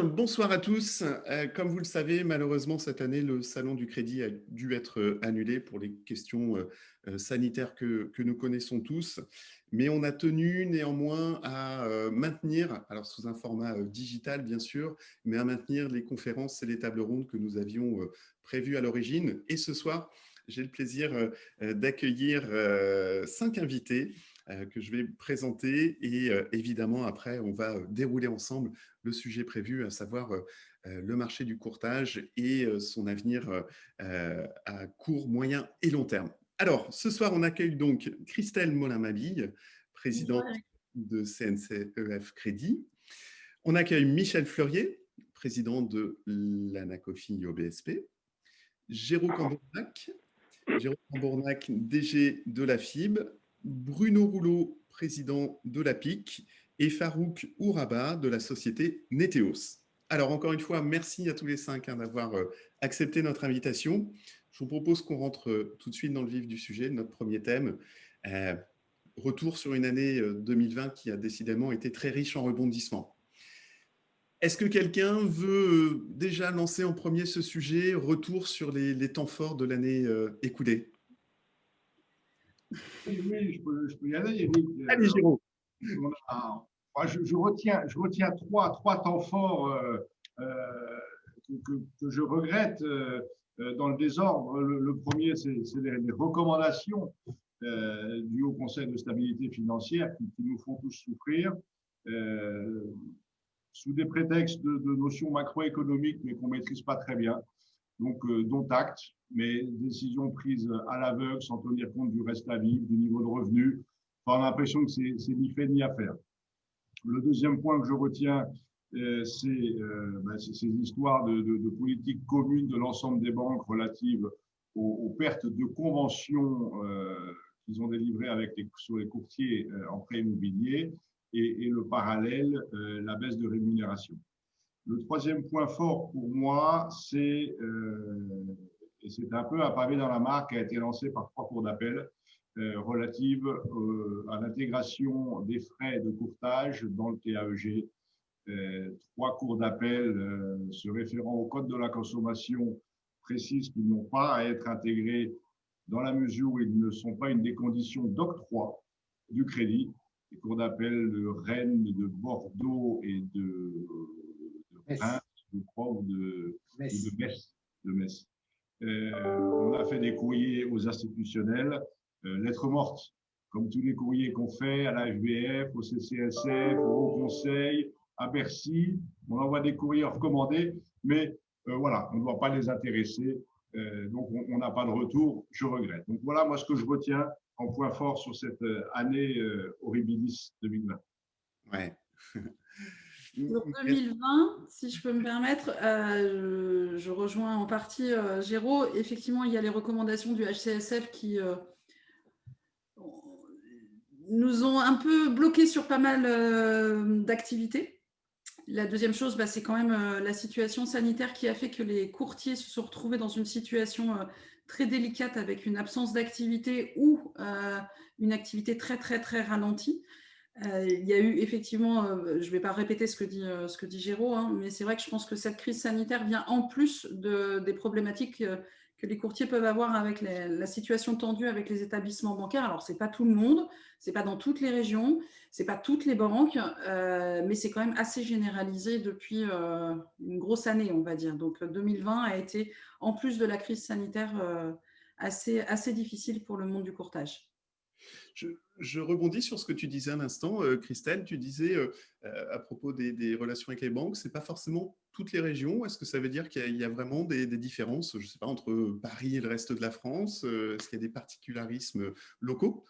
Bonsoir à tous. Comme vous le savez, malheureusement, cette année, le Salon du Crédit a dû être annulé pour les questions sanitaires que nous connaissons tous. Mais on a tenu néanmoins à maintenir, alors sous un format digital bien sûr, mais à maintenir les conférences et les tables rondes que nous avions prévues à l'origine. Et ce soir, j'ai le plaisir d'accueillir 5 invités que je vais présenter et évidemment après on va dérouler ensemble le sujet prévu, à savoir le marché du courtage et son avenir à court, moyen et long terme. Alors, ce soir, on accueille donc Christelle Molin-Mabille, Bonjour présidente Eric. de CNCEF Crédit. On accueille Michel Fleurier, président de l'Anacofi OBSP. Jérôme Cambournac, DG de la FIB. Bruno Rouleau, président de la PIC, et Farouk Ouraba de la société Neteos. Alors, encore une fois, merci à tous les 5 d'avoir accepté notre invitation. Je vous propose qu'on rentre tout de suite dans le vif du sujet, notre premier thème. Euh, Retour sur une année 2020 qui a décidément été très riche en rebondissements. Est-ce que quelqu'un veut déjà lancer en premier ce sujet, retour sur les temps forts de l'année écoulée? Oui, oui, je peux y aller, Eric. Allez, Giraud. Moi, je retiens trois temps forts que je regrette dans le désordre. Le premier, c'est les recommandations du Haut Conseil de stabilité financière qui nous font tous souffrir. Euh, Sous des prétextes de notions macroéconomiques, mais qu'on ne maîtrise pas très bien. Donc, dont acte, mais décisions prises à l'aveugle, sans tenir compte du reste à vivre, du niveau de revenu. Enfin, on a l'impression que c'est ni fait ni à faire. Le deuxième point que je retiens, c'est ces histoires de politique commune de l'ensemble des banques relatives aux pertes de conventions qu'ils ont délivrées sur les courtiers en prêt immobilier et le parallèle, la baisse de rémunération. Le troisième point fort pour moi, et c'est un peu un pavé dans la mare qui a été lancé par 3 cours d'appel relative à l'intégration des frais de courtage dans le TAEG. 3 cours d'appel se référant au Code de la consommation précisent qu'ils n'ont pas à être intégrés dans la mesure où ils ne sont pas une des conditions d'octroi du crédit. Les cours d'appel de Rennes, de Bordeaux et de Reims, je crois, ou de Metz. On a fait des courriers aux institutionnels, lettres mortes, comme tous les courriers qu'on fait à la FBF, au CCSF, au Haut Conseil, à Bercy. On envoie des courriers recommandés, mais voilà, on ne doit pas les intéresser. Donc, on n'a pas de retour. Je regrette. Donc, voilà, moi, ce que je retiens en point fort sur cette année horribilis 2020. Ouais. Pour 2020, si je peux me permettre, je rejoins en partie Géraud. Effectivement, il y a les recommandations du HCSF qui nous ont un peu bloqués sur pas mal d'activités. La deuxième chose, c'est quand même la situation sanitaire qui a fait que les courtiers se sont retrouvés dans une situation très délicate avec une absence d'activité ou une activité très, très, très ralentie. Il y a eu effectivement, je ne vais pas répéter ce que dit Géraud, mais c'est vrai que je pense que cette crise sanitaire vient en plus des problématiques que les courtiers peuvent avoir avec la situation tendue avec les établissements bancaires. Alors, ce n'est pas tout le monde, ce n'est pas dans toutes les régions, ce n'est pas toutes les banques, mais c'est quand même assez généralisé depuis une grosse année, on va dire. Donc, 2020 a été, en plus de la crise sanitaire, assez difficile pour le monde du courtage. Je rebondis sur ce que tu disais à l'instant, Christelle. Tu disais à propos des relations avec les banques, ce n'est pas forcément toutes les régions. Est-ce que ça veut dire qu'il y a vraiment des différences, je ne sais pas, entre Paris et le reste de la France? Est-ce qu'il y a des particularismes locaux?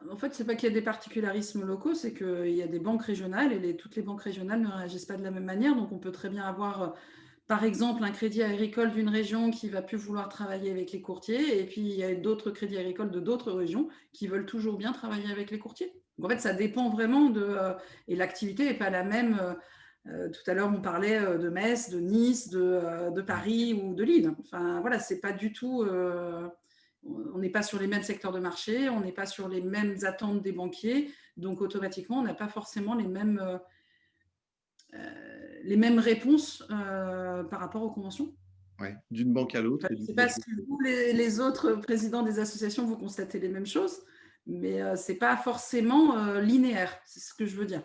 En fait, ce n'est pas qu'il y a des particularismes locaux, c'est qu'il y a des banques régionales et toutes les banques régionales ne réagissent pas de la même manière. Donc, on peut très bien avoir, par exemple, un crédit agricole d'une région qui va plus vouloir travailler avec les courtiers, et puis il y a d'autres crédits agricoles de d'autres régions qui veulent toujours bien travailler avec les courtiers. Donc, en fait, ça dépend vraiment et l'activité n'est pas la même. Tout à l'heure, on parlait de Metz, de Nice, de Paris ou de Lille. Enfin, voilà, c'est pas du tout. On n'est pas sur les mêmes secteurs de marché, on n'est pas sur les mêmes attentes des banquiers, donc automatiquement, on n'a pas forcément les mêmes les mêmes réponses par rapport aux conventions. Ouais, d'une banque à l'autre. Je ne sais pas si vous, les autres présidents des associations, vous constatez les mêmes choses, mais ce n'est pas forcément linéaire, c'est ce que je veux dire.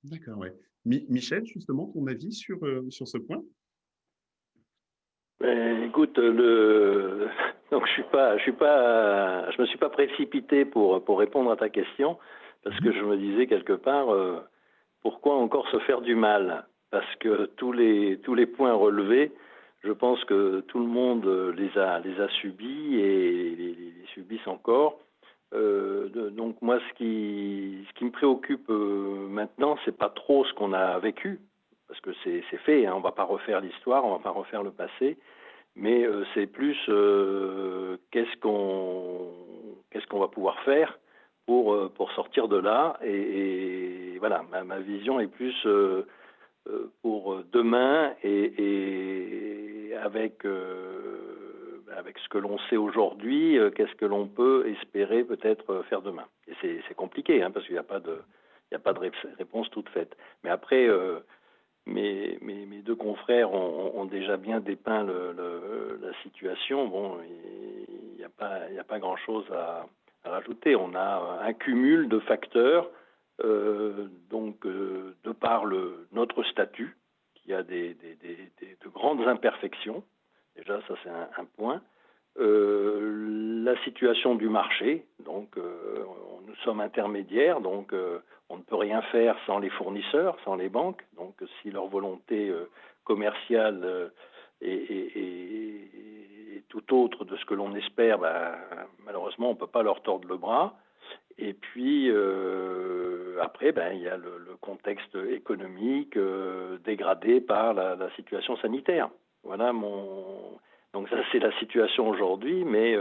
D'accord, ouais. Michel, justement, ton avis sur ce point? Écoute, donc je me suis pas précipité pour répondre à ta question, parce que je me disais quelque part, pourquoi encore se faire du mal? Parce que tous les points relevés, je pense que tout le monde les a subis et les subissent encore. Donc moi, ce qui me préoccupe maintenant, c'est pas trop ce qu'on a vécu, parce que c'est fait, hein, on va pas refaire l'histoire, on va pas refaire le passé, mais c'est plus qu'est-ce qu'on va pouvoir faire pour sortir de là, et voilà, ma vision est plus pour demain, et avec ce que l'on sait aujourd'hui, qu'est-ce que l'on peut espérer peut-être faire demain. Et c'est compliqué, hein, parce qu'il n'y a pas de réponse toute faite. Mais après, mes deux confrères ont déjà bien dépeint la situation. Bon, il n'y a pas grand-chose à rajouter. On a un cumul de facteurs, de par notre statut, qui a de grandes imperfections. Déjà, ça c'est un point. La situation du marché, donc nous sommes intermédiaires, donc on ne peut rien faire sans les fournisseurs, sans les banques. Donc si leur volonté commerciale est tout autre de ce que l'on espère, malheureusement on ne peut pas leur tordre le bras. Et puis après, il y a le contexte économique dégradé par la situation sanitaire. Voilà donc ça c'est la situation aujourd'hui, mais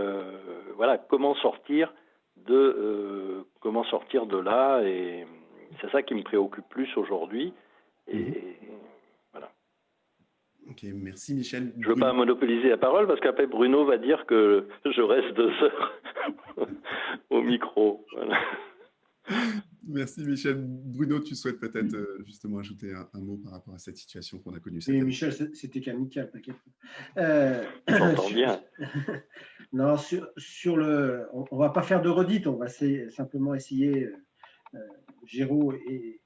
voilà, comment sortir de là, et c'est ça qui me préoccupe plus aujourd'hui. Et voilà. Ok, merci Michel. Je ne veux pas monopoliser la parole, parce qu'après Bruno va dire que je reste 2 heures au micro. Voilà. Merci Michel. Bruno, tu souhaites peut-être justement ajouter un mot par rapport à cette situation qu'on a connue cette année? Michel, c'était qu'amical, t'inquiète. J'entends bien. Non, on va pas faire de redite, on va simplement essayer. Géraud et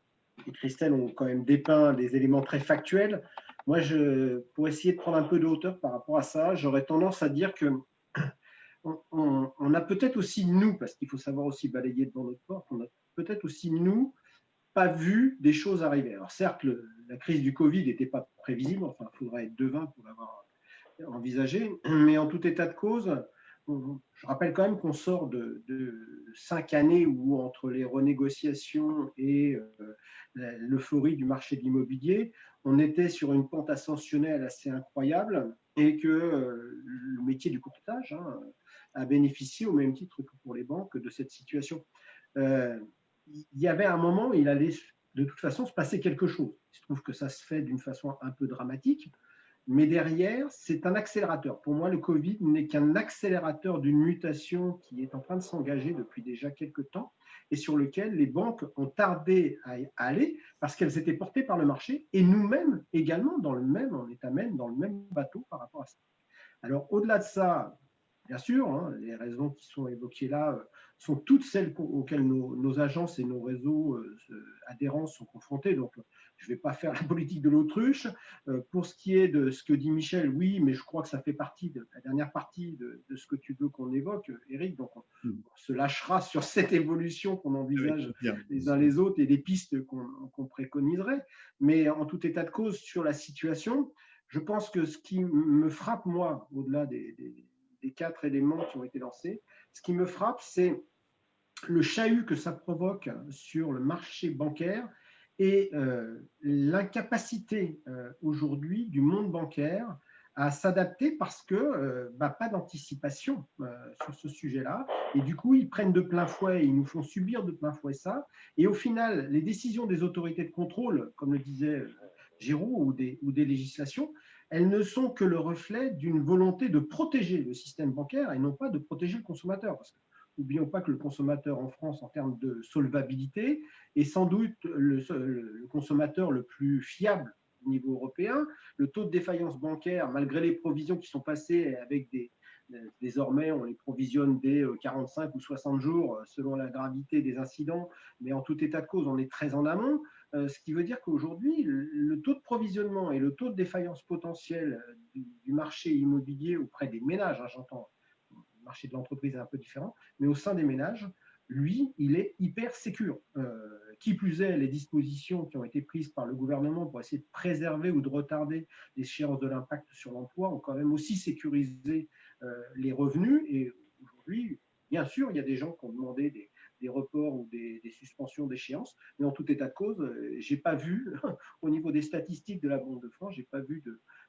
Christelle ont quand même dépeint des éléments très factuels. Moi, pour essayer de prendre un peu de hauteur par rapport à ça, j'aurais tendance à dire que on a peut-être aussi, nous, parce qu'il faut savoir aussi balayer devant notre porte, on a peut-être aussi, nous, pas vu des choses arriver. Alors certes, la crise du Covid n'était pas prévisible, enfin, il faudrait être devin pour l'avoir envisagé, mais en tout état de cause, je rappelle quand même qu'on sort de 5 années où, entre les renégociations et l'euphorie du marché de l'immobilier, on était sur une pente ascensionnelle assez incroyable, et que le métier du courtage a bénéficié, au même titre que pour les banques, de cette situation. Il y avait un moment où il allait de toute façon se passer quelque chose. Il se trouve que ça se fait d'une façon un peu dramatique, mais derrière, c'est un accélérateur. Pour moi, le Covid n'est qu'un accélérateur d'une mutation qui est en train de s'engager depuis déjà quelques temps, et sur lequel les banques ont tardé à aller parce qu'elles étaient portées par le marché, et nous-mêmes également on est dans le même bateau par rapport à ça. Alors, au-delà de ça, bien sûr, les raisons qui sont évoquées là sont toutes celles auxquelles nos agences et nos réseaux adhérents sont confrontés. Donc, je ne vais pas faire la politique de l'autruche. Pour ce qui est de ce que dit Michel, oui, mais je crois que ça fait partie de la dernière partie de ce que tu veux qu'on évoque, Eric. Donc, on se lâchera sur cette évolution qu'on envisage les uns les autres et les pistes qu'on préconiserait. Mais en tout état de cause, sur la situation, je pense que ce qui me frappe, moi, au-delà des 4 éléments qui ont été lancés, ce qui me frappe, c'est le chahut que ça provoque sur le marché bancaire et l'incapacité aujourd'hui du monde bancaire à s'adapter, parce que pas d'anticipation sur ce sujet-là. Et du coup, ils prennent de plein fouet, ils nous font subir de plein fouet ça. Et au final, les décisions des autorités de contrôle, comme le disait Géraud, ou des législations, elles ne sont que le reflet d'une volonté de protéger le système bancaire et non pas de protéger le consommateur. Parce que n'oublions pas que le consommateur en France, en termes de solvabilité, est sans doute le consommateur le plus fiable au niveau européen. Le taux de défaillance bancaire, malgré les provisions qui sont passées avec désormais, on les provisionne dès 45 ou 60 jours selon la gravité des incidents, mais en tout état de cause, on est très en amont. Ce qui veut dire qu'aujourd'hui, le taux de provisionnement et le taux de défaillance potentielle du marché immobilier auprès des ménages, j'entends, le marché de l'entreprise est un peu différent, mais au sein des ménages, lui, il est hyper sécure. Qui plus est, les dispositions qui ont été prises par le gouvernement pour essayer de préserver ou de retarder l'échéance de l'impact sur l'emploi ont quand même aussi sécurisé les revenus. Et aujourd'hui, bien sûr, il y a des gens qui ont demandé des reports ou des suspensions d'échéance, mais en tout état de cause, j'ai pas vu, au niveau des statistiques de la Banque de France, j'ai pas vu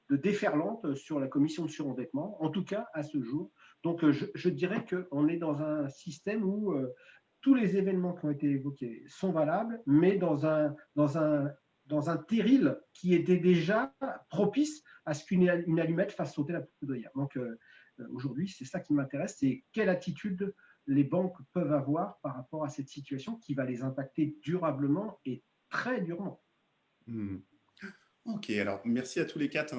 de déferlante sur la commission de surendettement, en tout cas à ce jour. Donc, je dirais qu'on est dans un système où tous les événements qui ont été évoqués sont valables, mais dans un terril qui était déjà propice à ce qu'une allumette fasse sauter la poudrière. Donc, aujourd'hui, c'est ça qui m'intéresse, c'est quelle attitude les banques peuvent avoir par rapport à cette situation qui va les impacter durablement et très durement. Ok, alors merci à tous les quatre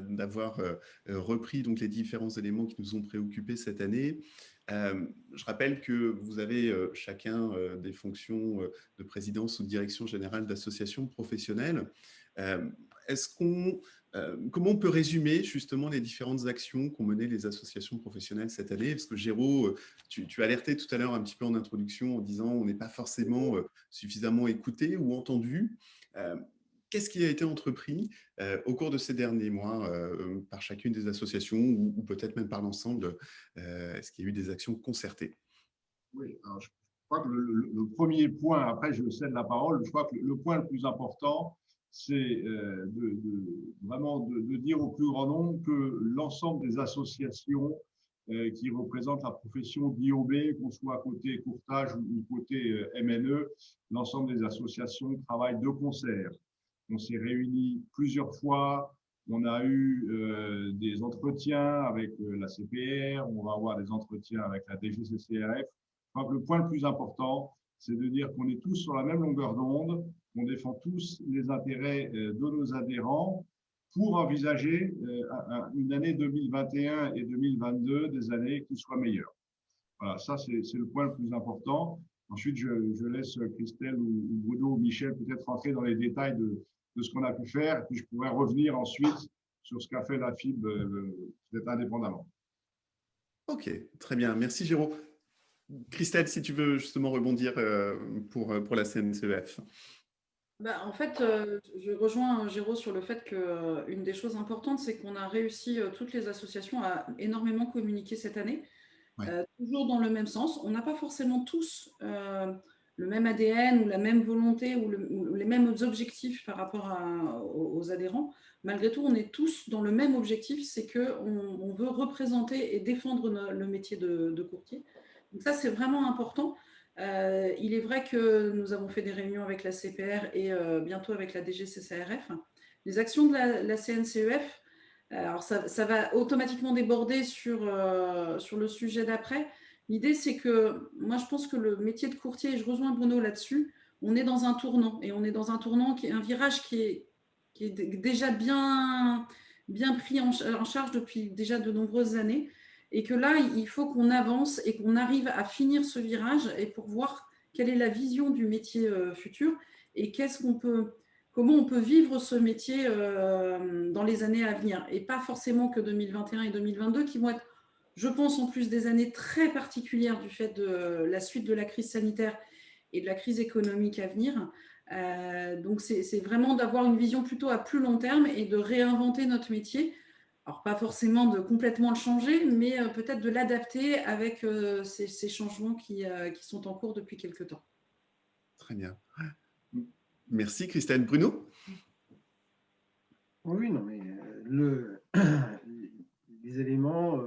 d'avoir repris donc, les différents éléments qui nous ont préoccupés cette année. Je rappelle que vous avez chacun des fonctions de présidence ou de direction générale d'associations professionnelles. Comment on peut résumer justement les différentes actions qu'ont menées les associations professionnelles cette année? Parce que Géraud, tu alertais tout à l'heure un petit peu en introduction en disant on n'est pas forcément suffisamment écouté ou entendu. Qu'est-ce qui a été entrepris au cours de ces derniers mois par chacune des associations ou peut-être même par l'ensemble? Est-ce qu'il y a eu des actions concertées? Oui, alors je crois que le premier point, après je cède la parole, je crois que le point le plus important, c'est vraiment de dire au plus grand nombre que l'ensemble des associations qui représentent la profession d'IOB, qu'on soit côté courtage ou côté MNE, l'ensemble des associations travaillent de concert. On s'est réunis plusieurs fois, on a eu des entretiens avec la CPR, on va avoir des entretiens avec la DGCCRF. Je crois que le point le plus important, c'est de dire qu'on est tous sur la même longueur d'onde, on défend tous les intérêts de nos adhérents pour envisager une année 2021 et 2022 des années qui soient meilleures. Voilà, ça c'est le point le plus important. Ensuite, je laisse Christelle ou Bruno ou Michel peut-être rentrer dans les détails de ce qu'on a pu faire, et puis je pourrais revenir ensuite sur ce qu'a fait la FIB peut-être indépendamment. Ok, très bien. Merci Géraud. Christelle, si tu veux justement rebondir pour la CNCEF. En fait, je rejoins Géraud sur le fait qu'une des choses importantes, c'est qu'on a réussi, toutes les associations, à énormément communiquer cette année, Ouais. toujours dans le même sens. On n'a pas forcément tous le même ADN ou la même volonté ou les mêmes objectifs par rapport aux adhérents. Malgré tout, on est tous dans le même objectif, c'est qu'on veut représenter et défendre le métier de courtier. Donc ça, c'est vraiment important. Il est vrai que nous avons fait des réunions avec la CPR et bientôt avec la DGCCRF. Les actions de la CNCEF, alors ça va automatiquement déborder sur le sujet d'après. L'idée, c'est que moi, je pense que le métier de courtier, et je rejoins Bruno là-dessus, on est dans un tournant. Et on est dans un tournant qui est un virage qui est déjà bien pris en charge depuis déjà de nombreuses années. Et que là, il faut qu'on avance et qu'on arrive à finir ce virage et pour voir quelle est la vision du métier futur et comment on peut vivre ce métier dans les années à venir. Et pas forcément que 2021 et 2022 qui vont être, je pense, en plus des années très particulières du fait de la suite de la crise sanitaire et de la crise économique à venir. Donc, c'est vraiment d'avoir une vision plutôt à plus long terme et de réinventer notre métier. Alors, pas forcément de complètement le changer, mais peut-être de l'adapter avec ces changements qui sont en cours depuis quelques temps. Très bien. Merci Christelle. Bruno? Oui, non, mais les éléments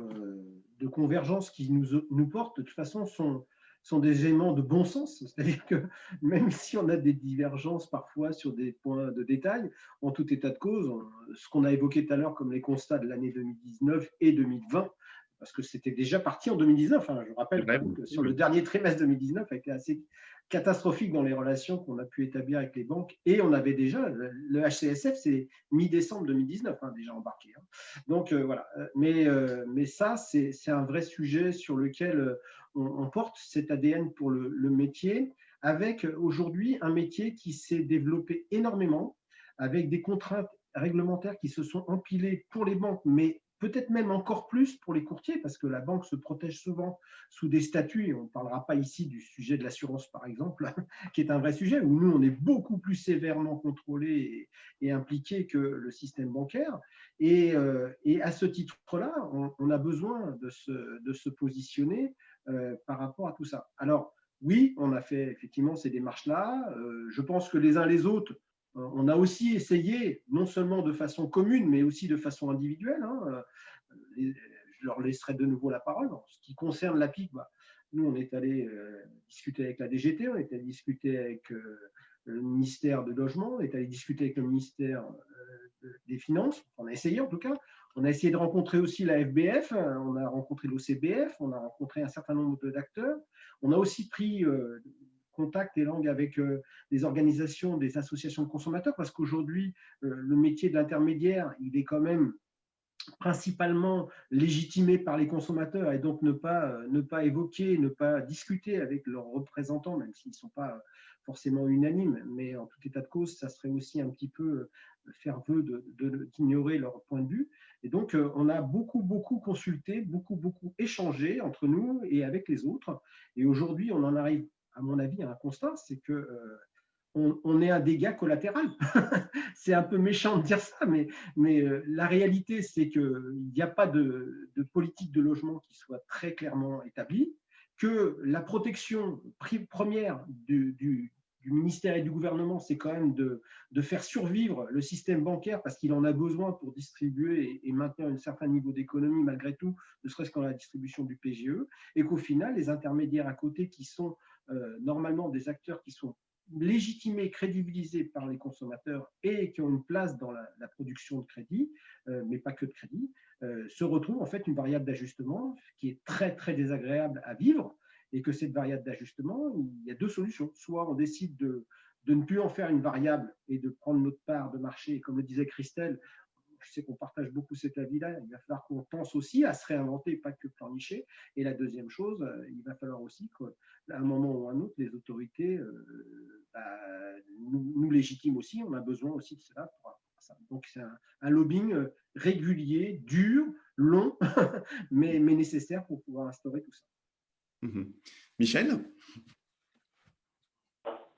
de convergence qui nous portent, de toute façon, sont des éléments de bon sens. C'est-à-dire que même si on a des divergences parfois sur des points de détail, en tout état de cause, ce qu'on a évoqué tout à l'heure comme les constats de l'année 2019 et 2020 parce que c'était déjà parti en 2019. Hein. Je rappelle que sur le dernier trimestre 2019 a été assez catastrophique dans les relations qu'on a pu établir avec les banques. Et on avait déjà, le HCSF, c'est mi-décembre 2019, hein, déjà embarqué. Hein. Donc voilà. Mais ça, c'est un vrai sujet sur lequel on porte cet ADN pour le métier, avec aujourd'hui un métier qui s'est développé énormément, avec des contraintes réglementaires qui se sont empilées pour les banques, mais peut-être même encore plus pour les courtiers, parce que la banque se protège souvent sous des statuts, et on ne parlera pas ici du sujet de l'assurance, par exemple, qui est un vrai sujet, où nous, on est beaucoup plus sévèrement contrôlés et impliqués que le système bancaire. Et à ce titre-là, on a besoin de se positionner par rapport à tout ça. Alors, oui, on a fait effectivement ces démarches-là. Je pense que les uns les autres, on a aussi essayé, non seulement de façon commune, mais aussi de façon individuelle. Hein. Je leur laisserai de nouveau la parole. En ce qui concerne l'APIC, nous, on est allé discuter avec la DGT, on est allé discuter avec le ministère du Logement, on est allé discuter avec le ministère des Finances. On a essayé en tout cas. On a essayé de rencontrer aussi la FBF, on a rencontré l'OCBF, on a rencontré un certain nombre d'acteurs. On a aussi pris contact et langue avec des organisations, des associations de consommateurs, parce qu'aujourd'hui, le métier de l'intermédiaire, il est quand même principalement légitimé par les consommateurs, et donc ne pas évoquer, ne pas discuter avec leurs représentants, même s'ils ne sont pas forcément unanimes, mais en tout état de cause, ça serait aussi un petit peu faire vœu d'ignorer leur point de vue. Et donc, on a beaucoup consulté, beaucoup échangé entre nous et avec les autres. Et aujourd'hui, on en arrive, à mon avis, à un constat, c'est que on est un dégât collatéral. C'est un peu méchant de dire ça, mais la réalité, c'est qu'il n'y a pas de politique de logement qui soit très clairement établie, que la protection première du ministère et du gouvernement, c'est quand même de faire survivre le système bancaire, parce qu'il en a besoin pour distribuer et maintenir un certain niveau d'économie malgré tout, ne serait-ce qu'en la distribution du PGE, et qu'au final, les intermédiaires à côté qui sont normalement des acteurs qui sont légitimés, crédibilisés par les consommateurs et qui ont une place dans la production de crédit, mais pas que de crédit, se retrouvent en fait une variable d'ajustement qui est très désagréable à vivre, et que cette variable d'ajustement, il y a deux solutions. Soit on décide de ne plus en faire une variable et de prendre notre part de marché, et comme le disait Christelle, je sais qu'on partage beaucoup cet avis-là, il va falloir qu'on pense aussi à se réinventer, pas que pleurnicher. Et la deuxième chose, il va falloir aussi qu'à un moment ou à un autre, les autorités nous légitiment aussi, on a besoin aussi de cela pour ça. Donc c'est un lobbying régulier, dur, long, mais nécessaire pour pouvoir instaurer tout ça. Michel ?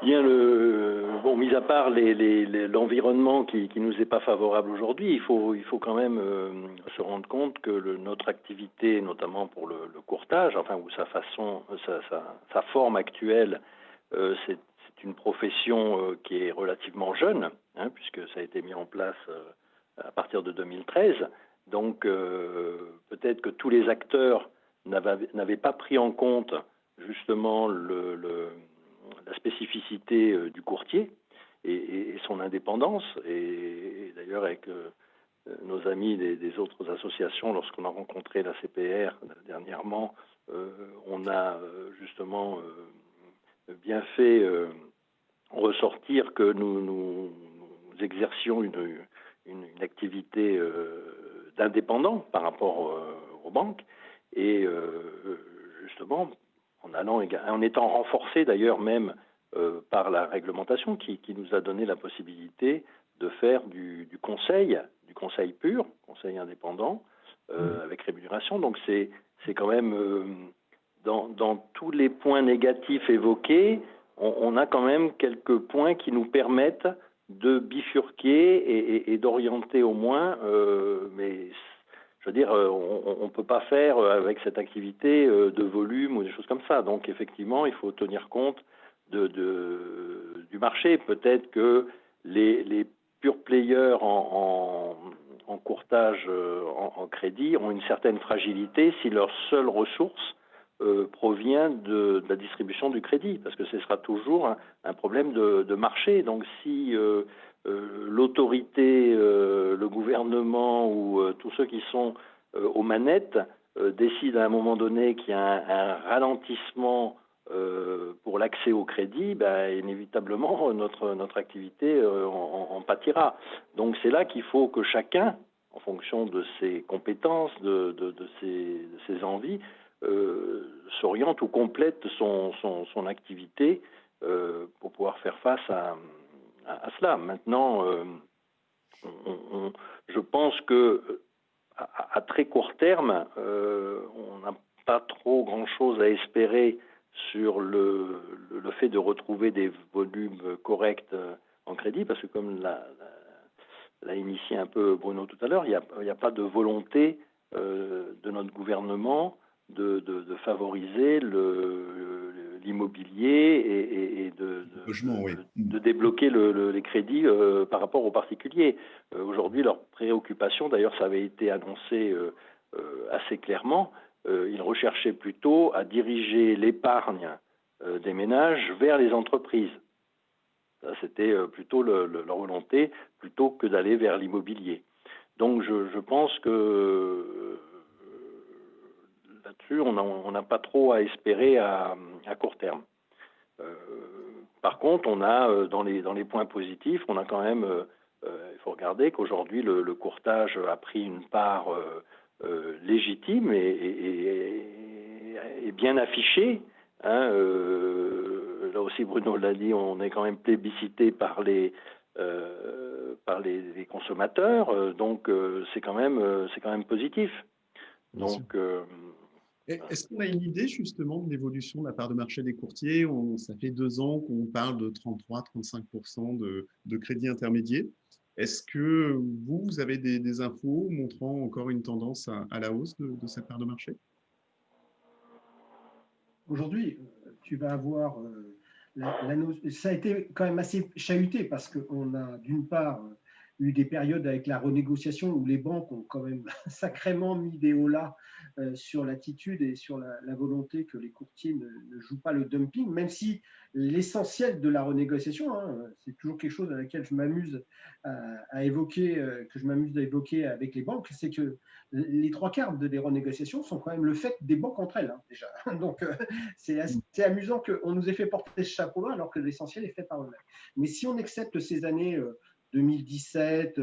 Bien, mis à part l'environnement qui nous est pas favorable aujourd'hui, il faut quand même se rendre compte que notre activité, notamment pour le courtage, enfin ou sa forme actuelle, c'est une profession qui est relativement jeune, hein, puisque ça a été mis en place à partir de 2013. Donc peut-être que tous les acteurs n'avaient pas pris en compte justement la spécificité du courtier et son indépendance. Et d'ailleurs, avec nos amis des autres associations, lorsqu'on a rencontré la CPR dernièrement, on a justement bien fait ressortir que nous exercions une activité d'indépendant par rapport aux banques, et justement en étant renforcé d'ailleurs même par la réglementation qui nous a donné la possibilité de faire du conseil pur, conseil indépendant, avec rémunération. Donc c'est quand même dans tous les points négatifs évoqués, on a quand même quelques points qui nous permettent de bifurquer et d'orienter au moins, mais je veux dire, on ne peut pas faire avec cette activité de volume ou des choses comme ça. Donc effectivement, il faut tenir compte du marché. Peut-être que les pure players en courtage, en crédit, ont une certaine fragilité si leur seule ressource provient de la distribution du crédit, parce que ce sera toujours un problème de marché. Donc si l'autorité, le gouvernement ou tous ceux qui sont aux manettes décide à un moment donné qu'il y a un ralentissement pour l'accès au crédit, inévitablement notre activité en pâtira. Donc c'est là qu'il faut que chacun, en fonction de ses compétences, de ses envies, s'oriente ou complète son activité pour pouvoir faire face à cela. Maintenant, je pense que à très court terme, on n'a pas trop grand-chose à espérer sur le fait de retrouver des volumes corrects en crédit, parce que comme l'a initié un peu Bruno tout à l'heure, il n'y a pas de volonté de notre gouvernement de favoriser l'immobilier et de débloquer les crédits par rapport aux particuliers. Aujourd'hui, leur préoccupation, d'ailleurs ça avait été annoncé assez clairement, ils recherchaient plutôt à diriger l'épargne des ménages vers les entreprises. C'était plutôt leur volonté, plutôt que d'aller vers l'immobilier. Donc je pense que là-dessus, on n'a pas trop à espérer à court terme. Par contre, on a dans les points positifs, on a quand même, il faut regarder qu'aujourd'hui le courtage a pris une part légitime et bien affichée. Hein, là aussi, Bruno l'a dit, on est quand même plébiscité par les consommateurs, donc c'est quand même positif. Donc, est-ce qu'on a une idée justement de l'évolution de la part de marché des courtiers? Ça fait 2 ans qu'on parle de 33-35% de crédits intermédiaires. Est-ce que vous avez des infos montrant encore une tendance à la hausse de cette part de marché? Aujourd'hui, tu vas avoir ça a été quand même assez chahuté parce qu'on a d'une part eu des périodes avec la renégociation où les banques ont quand même sacrément mis des hauts-là sur l'attitude et sur la volonté que les courtiers ne jouent pas le dumping, même si l'essentiel de la renégociation, c'est toujours quelque chose à laquelle je m'amuse à évoquer, que je m'amuse à évoquer avec les banques, c'est que les 3/4 des renégociations sont quand même le fait des banques entre elles, déjà. Donc, c'est assez amusant qu'on nous ait fait porter ce chapeau-là alors que l'essentiel est fait par eux-mêmes. Mais si on accepte ces années 2017,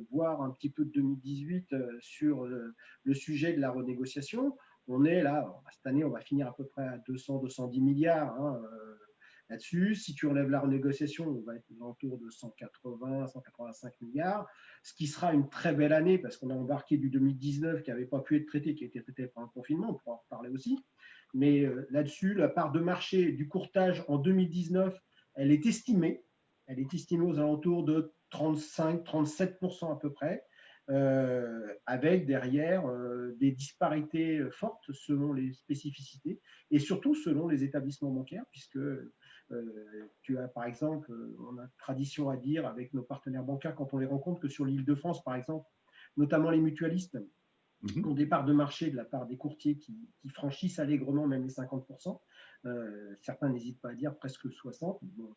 voire un petit peu de 2018 sur le sujet de la renégociation, on est là, cette année, on va finir à peu près à 200-210 milliards là-dessus. Si tu enlèves la renégociation, on va être autour de 180-185 milliards, ce qui sera une très belle année parce qu'on a embarqué du 2019 qui n'avait pas pu être traité, qui a été traité par un confinement, on pourra en reparler aussi. Mais là-dessus, la part de marché du courtage en 2019, elle est estimée aux alentours de 35-37% à peu près, avec derrière des disparités fortes selon les spécificités et surtout selon les établissements bancaires, puisque tu as par exemple, on a tradition à dire avec nos partenaires bancaires quand on les rencontre que sur l'Île-de-France par exemple, notamment les mutualistes, ont des parts de marché de la part des courtiers qui franchissent allègrement même les 50%. Certains n'hésitent pas à dire presque 60%. Bon,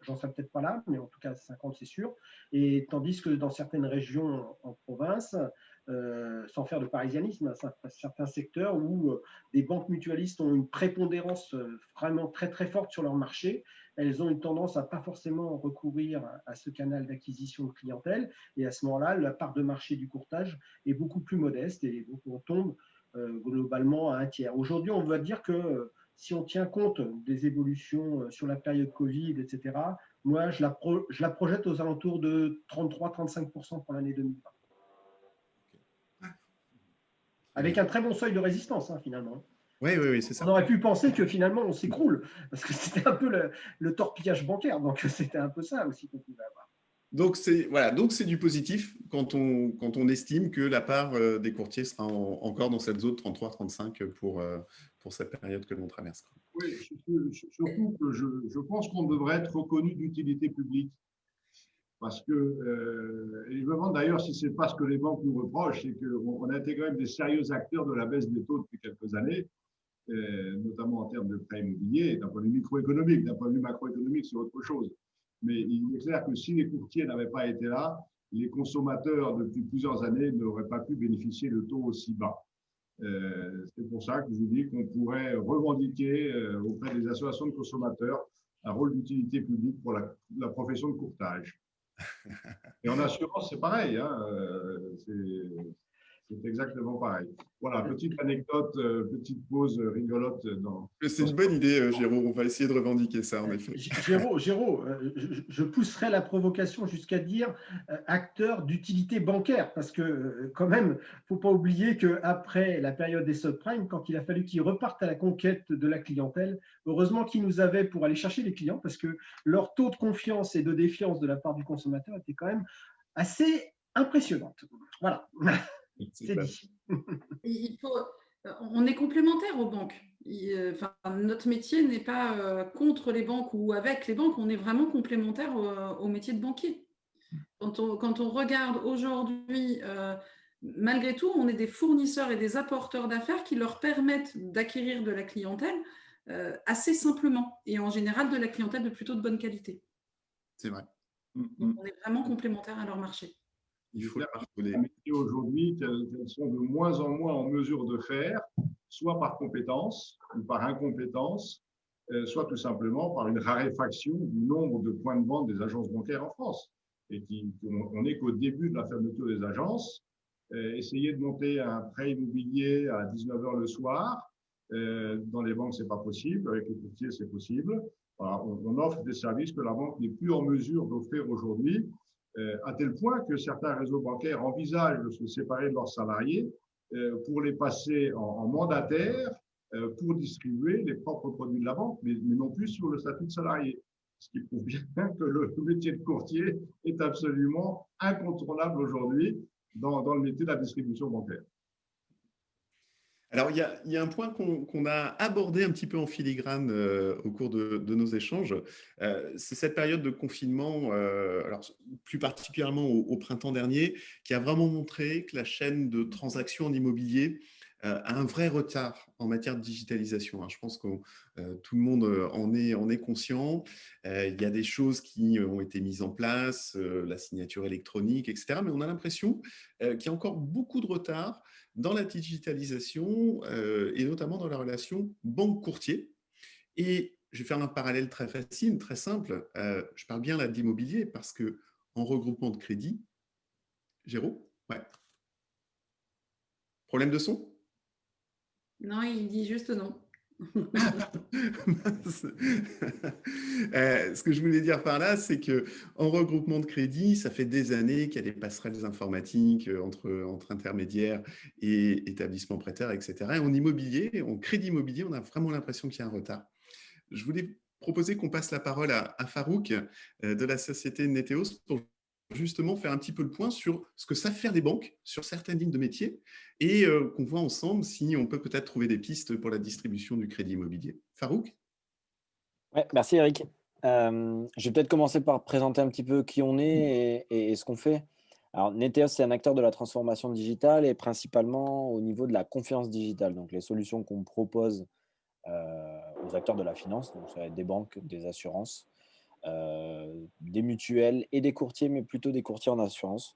j'en serais peut-être pas là, mais en tout cas 50% c'est sûr. Et tandis que dans certaines régions en province, sans faire de parisianisme, certains secteurs où des banques mutualistes ont une prépondérance vraiment très très forte sur leur marché, elles ont une tendance à pas forcément recourir à ce canal d'acquisition de clientèle. Et à ce moment-là, la part de marché du courtage est beaucoup plus modeste et on tombe globalement à 1/3. Aujourd'hui, on va dire que si on tient compte des évolutions sur la période Covid, etc., moi, je la projette aux alentours de 33-35% pour l'année 2020. Avec un très bon seuil de résistance, finalement. Oui, c'est ça. On aurait pu penser que finalement, on s'écroule, parce que c'était un peu le torpillage bancaire. Donc, c'était un peu ça aussi qu'on pouvait avoir. Donc, c'est du positif quand on estime que la part des courtiers sera encore dans cette zone 33-35 pour cette période que l'on traverse. Oui, surtout que je pense qu'on devrait être reconnu d'utilité publique. Parce que, ils me demandent d'ailleurs si ce n'est pas ce que les banques nous reprochent, c'est qu'on a été quand même des sérieux acteurs de la baisse des taux depuis quelques années, notamment en termes de prêts immobiliers, d'un point de vue microéconomique, d'un point de vue macroéconomique, c'est autre chose. Mais il est clair que si les courtiers n'avaient pas été là, les consommateurs, depuis plusieurs années, n'auraient pas pu bénéficier de taux aussi bas. C'est pour ça que je vous dis qu'on pourrait revendiquer auprès des associations de consommateurs un rôle d'utilité publique pour la profession de courtage. Et en assurance, c'est pareil, hein, c'est exactement pareil. Voilà, petite anecdote, petite pause rigolote C'est une bonne idée, Géraud. On va essayer de revendiquer ça, en effet. Géraud, je pousserais la provocation jusqu'à dire acteur d'utilité bancaire, parce que quand même, il ne faut pas oublier qu'après la période des subprimes, quand il a fallu qu'ils repartent à la conquête de la clientèle, heureusement qu'ils nous avaient pour aller chercher les clients, parce que leur taux de confiance et de défiance de la part du consommateur était quand même assez impressionnante. Voilà, c'est dit. On est complémentaires aux banques. Enfin, notre métier n'est pas contre les banques ou avec les banques, on est vraiment complémentaires au métier de banquier. Quand on regarde aujourd'hui, malgré tout, on est des fournisseurs et des apporteurs d'affaires qui leur permettent d'acquérir de la clientèle assez simplement et en général de la clientèle de plutôt de bonne qualité. C'est vrai. Donc, on est vraiment complémentaires à leur marché. Il faut les métiers aujourd'hui qu'elles sont de moins en moins en mesure de faire, soit par compétence ou par incompétence, soit tout simplement par une raréfaction du nombre de points de vente des agences bancaires en France. Et on n'est qu'au début de la fermeture des agences. Essayer de monter un prêt immobilier à 19h le soir, dans les banques, ce n'est pas possible. Avec les courtiers, c'est possible. Voilà, on offre des services que la banque n'est plus en mesure d'offrir aujourd'hui. À tel point que certains réseaux bancaires envisagent de se séparer de leurs salariés pour les passer en mandataires pour distribuer les propres produits de la banque, mais non plus sur le statut de salarié. Ce qui prouve bien que le métier de courtier est absolument incontournable aujourd'hui dans le métier de la distribution bancaire. Alors, il y a un point qu'on a abordé un petit peu en filigrane au cours de nos échanges. C'est cette période de confinement, alors plus particulièrement au printemps dernier, qui a vraiment montré que la chaîne de transactions en immobilier a un vrai retard en matière de digitalisation. Je pense que tout le monde en est conscient. Il y a des choses qui ont été mises en place, la signature électronique, etc. Mais on a l'impression qu'il y a encore beaucoup de retard dans la digitalisation et notamment dans la relation banque-courtier. Et je vais faire un parallèle très facile, très simple. Je parle bien là d'immobilier parce qu'en regroupement de crédit, Géraud, ouais. Problème de son? Non, il dit juste non. Ce que je voulais dire par là, c'est qu'en regroupement de crédit, ça fait des années qu'il y a des passerelles informatiques entre intermédiaires et établissements prêteurs, etc. Et en immobilier, en crédit immobilier, on a vraiment l'impression qu'il y a un retard. Je voulais proposer qu'on passe la parole à Farouk de la société Neteos pour justement faire un petit peu le point sur ce que savent faire les banques sur certaines lignes de métier et qu'on voit ensemble si on peut peut-être trouver des pistes pour la distribution du crédit immobilier. Farouk? Ouais, merci Eric. Je vais peut-être commencer par présenter un petit peu qui on est et ce qu'on fait. Alors, Neteos, c'est un acteur de la transformation digitale et principalement au niveau de la confiance digitale. Donc, les solutions qu'on propose aux acteurs de la finance, donc ça va être des banques, des assurances, des mutuelles et des courtiers, mais plutôt des courtiers en assurance.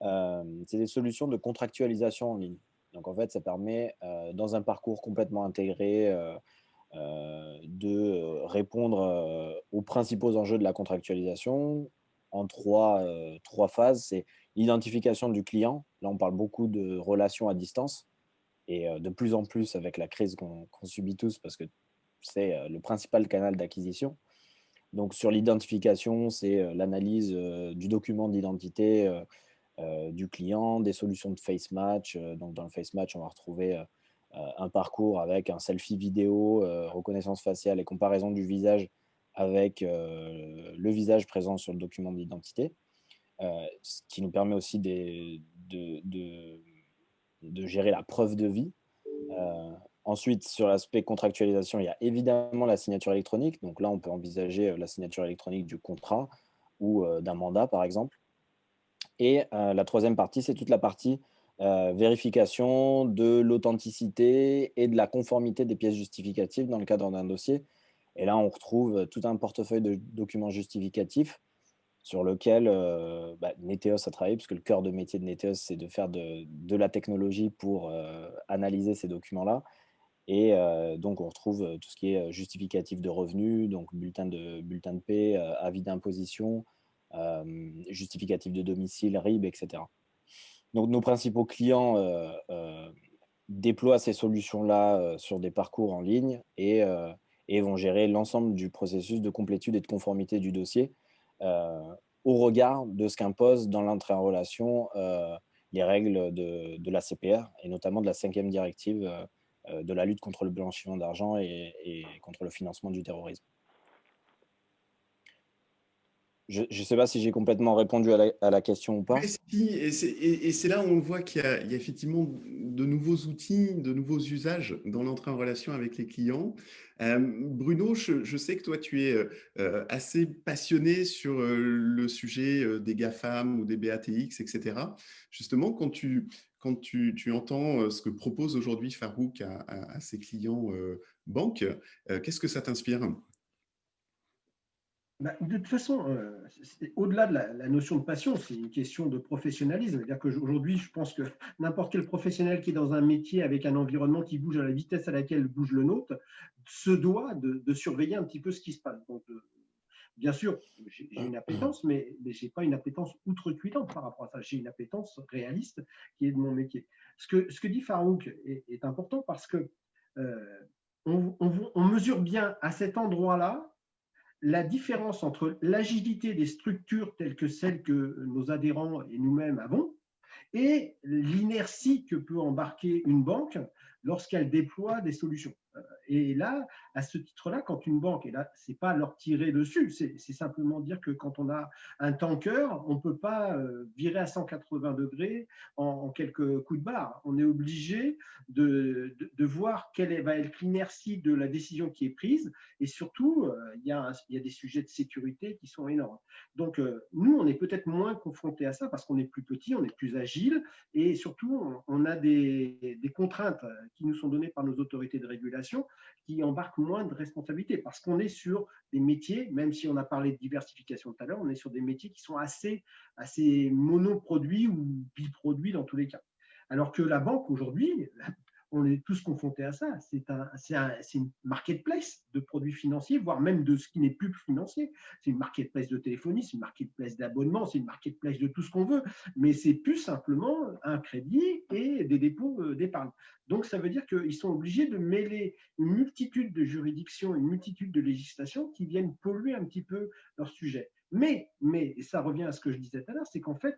C'est des solutions de contractualisation en ligne. Donc, en fait, ça permet, dans un parcours complètement intégré, de répondre aux principaux enjeux de la contractualisation en trois phases. C'est l'identification du client. Là, on parle beaucoup de relations à distance et de plus en plus avec la crise qu'on subit tous parce que c'est le principal canal d'acquisition. Donc, sur l'identification, c'est l'analyse du document d'identité du client, des solutions de face match. Donc, dans le face match, on va retrouver un parcours avec un selfie vidéo, reconnaissance faciale et comparaison du visage avec le visage présent sur le document d'identité, ce qui nous permet aussi de gérer la preuve de vie. Ensuite, sur l'aspect contractualisation, il y a évidemment la signature électronique. Donc là, on peut envisager la signature électronique du contrat ou d'un mandat, par exemple. Et la troisième partie, c'est toute la partie vérification de l'authenticité et de la conformité des pièces justificatives dans le cadre d'un dossier. Et là, on retrouve tout un portefeuille de documents justificatifs sur lequel Neteos a travaillé, puisque le cœur de métier de Neteos, c'est de faire de la technologie pour analyser ces documents-là. Et donc, on retrouve tout ce qui est justificatif de revenus, donc bulletin de paie, avis d'imposition, justificatif de domicile, RIB, etc. Donc, nos principaux clients déploient ces solutions-là sur des parcours en ligne et vont gérer l'ensemble du processus de complétude et de conformité du dossier au regard de ce qu'imposent dans l'entrée en relation les règles de la CPR et notamment de la 5e directive de la lutte contre le blanchiment d'argent et contre le financement du terrorisme. Je ne sais pas si j'ai complètement répondu à la question ou pas. Oui, si, et c'est là où on voit qu'il y a effectivement de nouveaux outils, de nouveaux usages dans l'entrée en relation avec les clients. Bruno, je sais que toi, tu es assez passionné sur le sujet des GAFAM ou des BATX, etc. Justement, quand tu entends ce que propose aujourd'hui Farouk à ses clients banques, qu'est-ce que ça t'inspire? De toute façon, au-delà de la notion de passion, c'est une question de professionnalisme. C'est-à-dire qu'aujourd'hui, je pense que n'importe quel professionnel qui est dans un métier avec un environnement qui bouge à la vitesse à laquelle bouge le nôtre se doit de surveiller un petit peu ce qui se passe. Donc, bien sûr, j'ai une appétence, mais je n'ai pas une appétence outrecuidante par rapport à ça. J'ai une appétence réaliste qui est de mon métier. Ce que dit Farouk est important parce que on mesure bien à cet endroit-là la différence entre l'agilité des structures telles que celles que nos adhérents et nous-mêmes avons et l'inertie que peut embarquer une banque lorsqu'elle déploie des solutions. Et là, à ce titre-là, quand une banque, et là, ce n'est pas leur tirer dessus, c'est simplement dire que quand on a un tanker, on ne peut pas virer à 180 degrés en quelques coups de barre. On est obligé de voir quelle va être l'inertie de la décision qui est prise. Et surtout, il y a des sujets de sécurité qui sont énormes. Donc, nous, on est peut-être moins confrontés à ça parce qu'on est plus petit, on est plus agile et surtout, on a des contraintes qui nous sont données par nos autorités de régulation qui embarquent moins de responsabilités parce qu'on est sur des métiers, même si on a parlé de diversification tout à l'heure, on est sur des métiers qui sont assez monoproduits ou biproduits dans tous les cas. Alors que la banque aujourd'hui, on est tous confrontés à ça. C'est une marketplace de produits financiers, voire même de ce qui n'est plus financier. C'est une marketplace de téléphonie, c'est une marketplace d'abonnement, c'est une marketplace de tout ce qu'on veut, mais c'est plus simplement un crédit et des dépôts d'épargne. Donc, ça veut dire qu'ils sont obligés de mêler une multitude de juridictions, une multitude de législations qui viennent polluer un petit peu leur sujet. Mais et ça revient à ce que je disais tout à l'heure, c'est qu'en fait,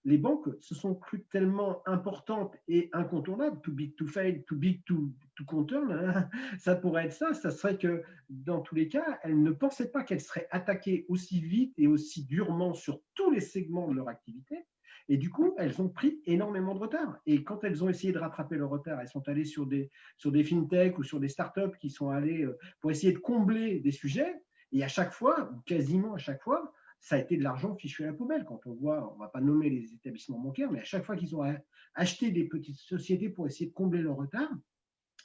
les banques se sont crues tellement importantes et incontournables, too big to fail, too big to conturn, hein, ça pourrait être ça, ça serait que dans tous les cas, elles ne pensaient pas qu'elles seraient attaquées aussi vite et aussi durement sur tous les segments de leur activité. Et du coup, elles ont pris énormément de retard. Et quand elles ont essayé de rattraper le retard, elles sont allées sur des fintechs ou sur des startups qui sont allées pour essayer de combler des sujets. Et à chaque fois, quasiment à chaque fois, ça a été de l'argent fichu à la poubelle. Quand on voit, on ne va pas nommer les établissements bancaires, mais à chaque fois qu'ils ont acheté des petites sociétés pour essayer de combler leur retard,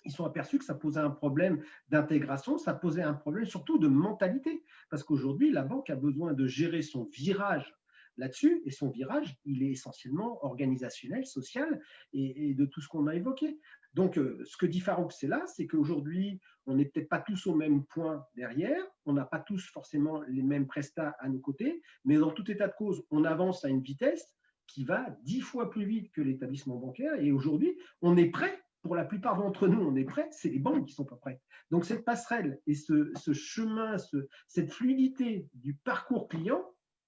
ils sont aperçus que ça posait un problème d'intégration, ça posait un problème surtout de mentalité. Parce qu'aujourd'hui, la banque a besoin de gérer son virage là-dessus, et son virage, il est essentiellement organisationnel, social, et de tout ce qu'on a évoqué. Donc, ce que dit Farouk, c'est là, c'est qu'aujourd'hui, on n'est peut-être pas tous au même point derrière, on n'a pas tous forcément les mêmes prestats à nos côtés, mais dans tout état de cause, on avance à une vitesse qui va 10 fois plus vite que l'établissement bancaire, et aujourd'hui, on est prêt. Pour la plupart d'entre nous, on est prêt, c'est les banques qui ne sont pas prêtes. Donc, cette passerelle et ce chemin, cette fluidité du parcours client,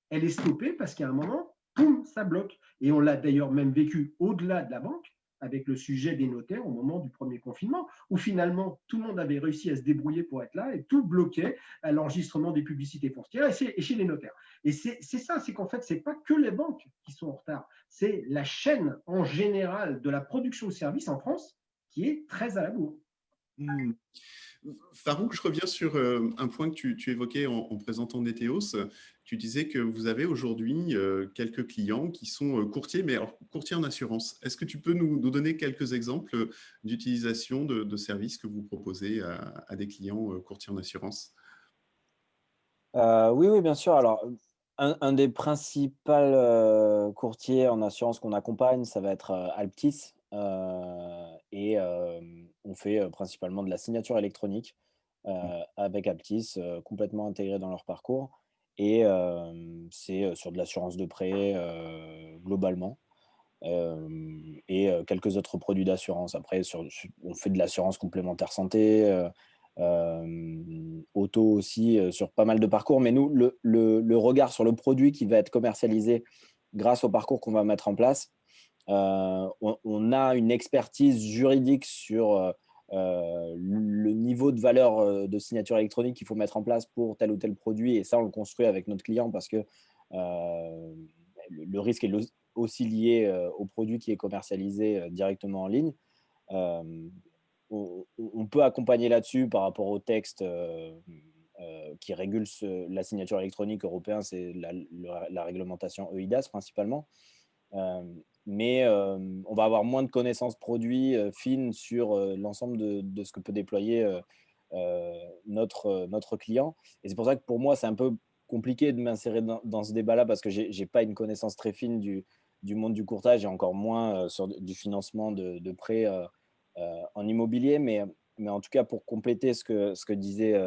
elle est stoppée parce qu'à un moment, boum, ça bloque. Et on l'a d'ailleurs même vécu au-delà de la banque, avec le sujet des notaires au moment du premier confinement, où finalement, tout le monde avait réussi à se débrouiller pour être là et tout bloquait à l'enregistrement des publicités foncières et chez les notaires. Et c'est ça, c'est qu'en fait, ce n'est pas que les banques qui sont en retard, c'est la chaîne en général de la production de services en France qui est très à la bourre. Farouk, je reviens sur un point que tu évoquais en présentant Neteos. Tu disais que vous avez aujourd'hui quelques clients qui sont courtiers, mais alors, courtiers en assurance. Est-ce que tu peux nous donner quelques exemples d'utilisation de services que vous proposez à des clients courtiers en assurance? Oui, bien sûr. Alors, Un des principaux courtiers en assurance qu'on accompagne, ça va être Alptis. Et on fait principalement de la signature électronique avec Alptis, complètement intégré dans leur parcours. Et c'est sur de l'assurance de prêt globalement. Et quelques autres produits d'assurance. Après, on fait de l'assurance complémentaire santé, auto aussi, sur pas mal de parcours. Mais nous, le regard sur le produit qui va être commercialisé grâce au parcours qu'on va mettre en place, on a une expertise juridique sur le niveau de valeur de signature électronique qu'il faut mettre en place pour tel ou tel produit. Et ça, on le construit avec notre client parce que le risque est aussi lié au produit qui est commercialisé directement en ligne. On peut accompagner là-dessus par rapport au texte qui régule la signature électronique européen, c'est la réglementation EIDAS principalement. Mais on va avoir moins de connaissances produits fines sur l'ensemble de ce que peut déployer notre client. Et c'est pour ça que pour moi, c'est un peu compliqué de m'insérer dans ce débat-là parce que je n'ai pas une connaissance très fine du monde du courtage et encore moins sur du financement de prêts en immobilier. Mais en tout cas, pour compléter ce que disait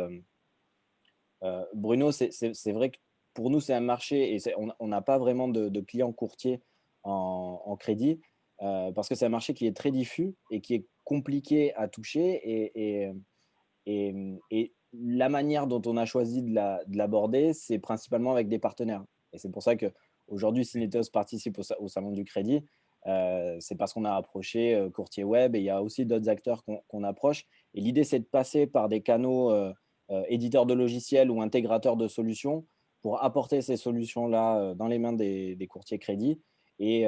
Bruno, c'est vrai que pour nous, c'est un marché et on n'a pas vraiment de clients courtiers en crédit parce que c'est un marché qui est très diffus et qui est compliqué à toucher. Et la manière dont on a choisi de l'aborder, c'est principalement avec des partenaires. Et c'est pour ça qu'aujourd'hui, Syneteos participe au Salon du Crédit. C'est parce qu'on a approché courtier web et il y a aussi d'autres acteurs qu'on approche. Et l'idée, c'est de passer par des canaux éditeurs de logiciels ou intégrateurs de solutions pour apporter ces solutions-là dans les mains des courtiers crédit et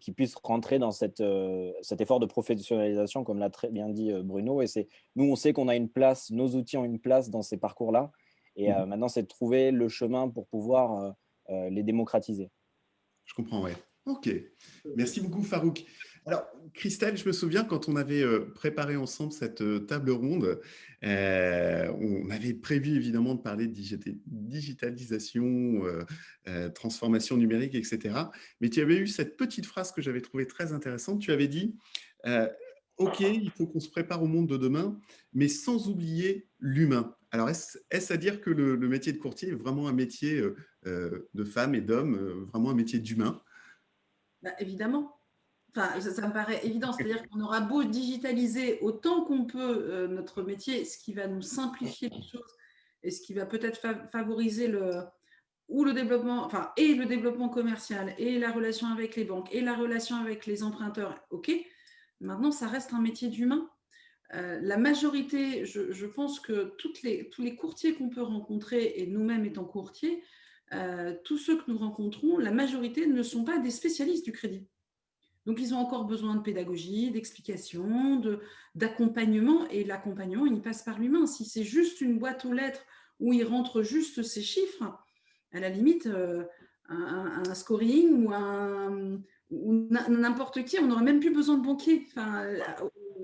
qui puissent rentrer dans cet effort de professionnalisation, comme l'a très bien dit Bruno. Et nous, on sait qu'on a une place, nos outils ont une place dans ces parcours-là. Et maintenant, c'est de trouver le chemin pour pouvoir les démocratiser. Je comprends, ouais. Ok. Merci beaucoup, Farouk. Alors, Christelle, je me souviens quand on avait préparé ensemble cette table ronde, on avait prévu évidemment de parler de digitalisation, transformation numérique, etc. Mais tu avais eu cette petite phrase que j'avais trouvée très intéressante. Tu avais dit, OK, il faut qu'on se prépare au monde de demain, mais sans oublier l'humain. Alors, est-ce à dire que le métier de courtier est vraiment un métier de femmes et d'hommes, vraiment un métier d'humain? Évidemment. Enfin, ça me paraît évident. C'est-à-dire qu'on aura beau digitaliser autant qu'on peut notre métier, ce qui va nous simplifier les choses et ce qui va peut-être favoriser le développement, enfin, et le développement commercial, et la relation avec les banques, et la relation avec les emprunteurs. OK. Maintenant, ça reste un métier d'humain. La majorité, je pense que tous les courtiers qu'on peut rencontrer, et nous-mêmes étant courtiers, tous ceux que nous rencontrons, la majorité ne sont pas des spécialistes du crédit. Donc, ils ont encore besoin de pédagogie, d'explication, d'accompagnement. Et l'accompagnement, il passe par l'humain. Si c'est juste une boîte aux lettres où il rentre juste ces chiffres, à la limite, un scoring ou n'importe qui, on n'aurait même plus besoin de banquier. Enfin,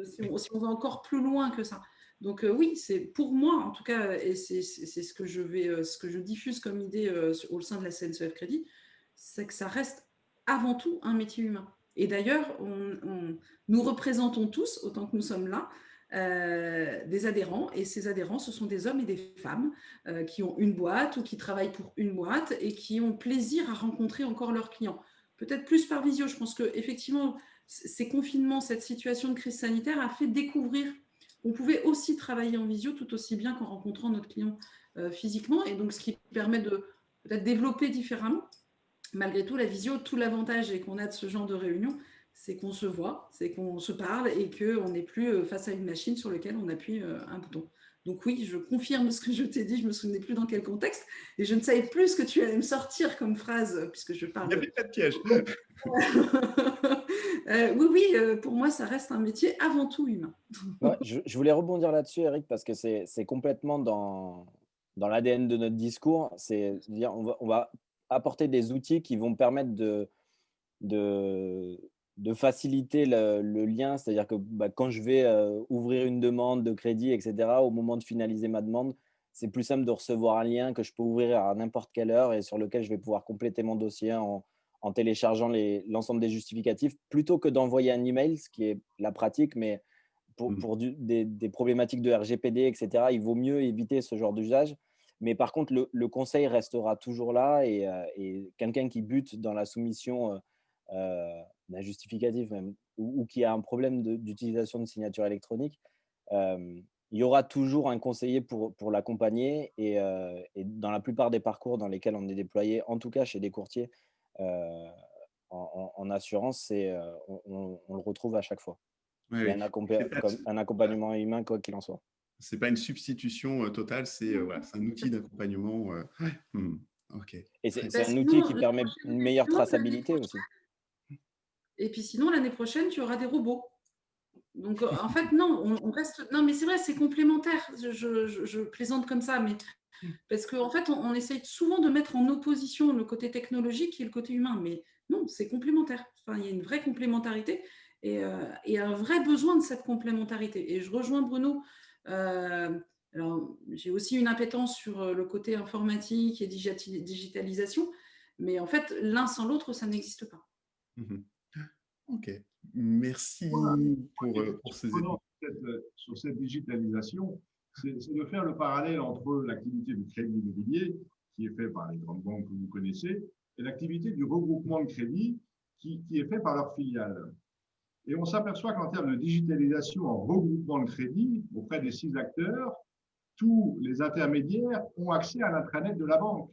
si on va encore plus loin que ça. Donc oui, c'est pour moi, en tout cas, et c'est ce que je diffuse comme idée au sein de la CNCF Crédit, c'est que ça reste avant tout un métier humain. Et d'ailleurs, nous représentons tous, autant que nous sommes là, des adhérents. Et ces adhérents, ce sont des hommes et des femmes qui ont une boîte ou qui travaillent pour une boîte et qui ont plaisir à rencontrer encore leurs clients. Peut-être plus par visio. Je pense qu'effectivement, ces confinements, cette situation de crise sanitaire a fait découvrir qu'on pouvait aussi travailler en visio tout aussi bien qu'en rencontrant notre client physiquement. Et donc, ce qui permet de peut-être développer différemment. Malgré tout, la visio, tout l'avantage qu'on a de ce genre de réunion, c'est qu'on se voit, c'est qu'on se parle et qu'on n'est plus face à une machine sur laquelle on appuie un bouton. Donc oui, je confirme ce que je t'ai dit, je ne me souvenais plus dans quel contexte, et je ne savais plus ce que tu allais me sortir comme phrase, puisque je parle... Il n'y avait pas de piège. Oui, pour moi, ça reste un métier avant tout humain. Ouais, je voulais rebondir là-dessus, Eric, parce que c'est complètement dans l'ADN de notre discours. C'est-à-dire on va apporter des outils qui vont permettre de faciliter le lien. C'est-à-dire que quand je vais ouvrir une demande de crédit, etc., au moment de finaliser ma demande, c'est plus simple de recevoir un lien que je peux ouvrir à n'importe quelle heure et sur lequel je vais pouvoir compléter mon dossier en téléchargeant l'ensemble des justificatifs, plutôt que d'envoyer un email, ce qui est la pratique, mais pour des problématiques de RGPD, etc., il vaut mieux éviter ce genre d'usage. Mais par contre, le conseil restera toujours là et quelqu'un qui bute dans la soumission d'un justificatif même, ou qui a un problème d'utilisation de signature électronique, il y aura toujours un conseiller pour l'accompagner et dans la plupart des parcours dans lesquels on est déployé, en tout cas chez des courtiers en assurance, on le retrouve à chaque fois. Ouais, Il y a oui. un accompagnement humain, quoi qu'il en soit. Ce n'est pas une substitution totale, c'est voilà, un outil d'accompagnement. Ouais. Ok. Et Très c'est bien. un outil qui permet une meilleure traçabilité aussi. Et puis sinon, l'année prochaine, tu auras des robots. Donc, en fait, non, on reste. Non, mais c'est vrai, c'est complémentaire. Je plaisante comme ça, mais parce qu'en fait, on essaye souvent de mettre en opposition le côté technologique et le côté humain. Mais non, c'est complémentaire. Enfin, il y a une vraie complémentarité et un vrai besoin de cette complémentarité. Et je rejoins Bruno. Alors, j'ai aussi une appétence sur le côté informatique et digitalisation, mais en fait, l'un sans l'autre, ça n'existe pas. Ok. Merci Voilà. pour ces Sur cette digitalisation, c'est de faire le parallèle entre l'activité du crédit immobilier, qui est fait par les grandes banques que vous connaissez, et l'activité du regroupement de crédit, qui est fait par leurs filiales. Et on s'aperçoit qu'en termes de digitalisation en regroupement de crédit, auprès des 6 acteurs, tous les intermédiaires ont accès à l'intranet de la banque.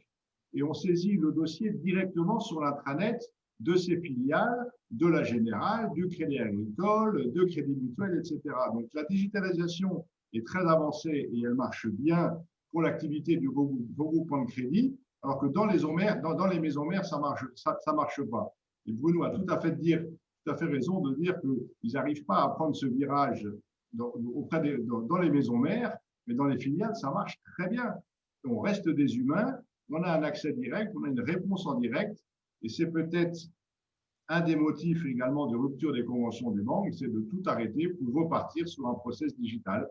Et on saisit le dossier directement sur l'intranet de ses filiales, de la Générale, du Crédit Agricole, de Crédit Mutuel, etc. Donc la digitalisation est très avancée et elle marche bien pour l'activité du regroupement de crédit, alors que dans les maisons mères, ça marche pas. Et Bruno a tout à fait raison de dire qu'ils n'arrivent pas à prendre ce virage dans les maisons mères, mais dans les filiales, ça marche très bien. On reste des humains, on a un accès direct, on a une réponse en direct, et c'est peut-être un des motifs également de rupture des conventions des banques, c'est de tout arrêter pour repartir sur un process digital.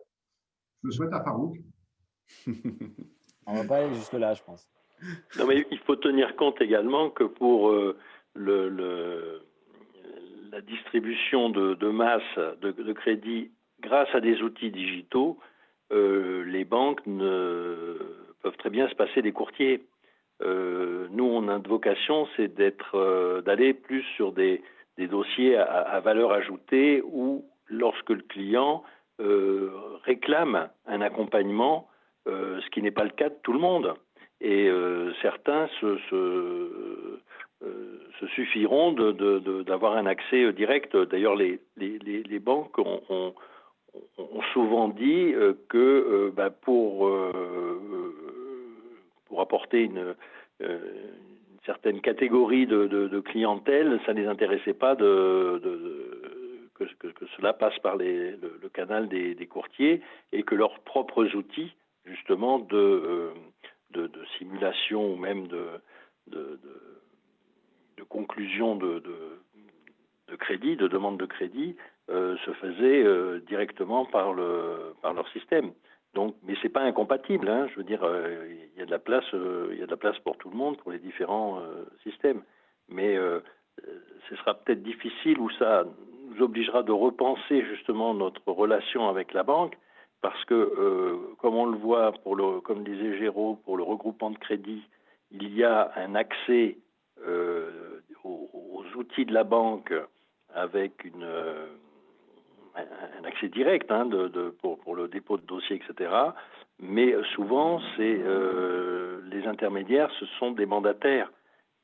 Je le souhaite à Farouk. On ne va pas aller jusque-là, je pense. Non, mais il faut tenir compte également que pour la distribution de masse de crédit grâce à des outils digitaux, les banques peuvent très bien se passer des courtiers. Nous, on a une vocation, c'est d'aller plus sur des dossiers à valeur ajoutée où, lorsque le client réclame un accompagnement, ce qui n'est pas le cas de tout le monde. Et certains se suffiront d'avoir un accès direct. D'ailleurs, les banques ont souvent dit que pour apporter une certaine catégorie de clientèle, ça ne les intéressait pas que cela passe par le canal des courtiers et que leurs propres outils, justement, de simulation ou même de conclusion de crédit, de demande de crédit, se faisaient directement par leur système. Donc, mais c'est pas incompatible, hein. Je veux dire, il y a de la place pour tout le monde, pour les différents systèmes. Mais ce sera peut-être difficile, ou ça nous obligera de repenser justement notre relation avec la banque, parce que comme on le voit comme disait Géraud, pour le regroupement de crédit, il y a un accès aux outils de la banque avec un accès direct pour le dépôt de dossier, etc. Mais souvent, les intermédiaires, ce sont des mandataires.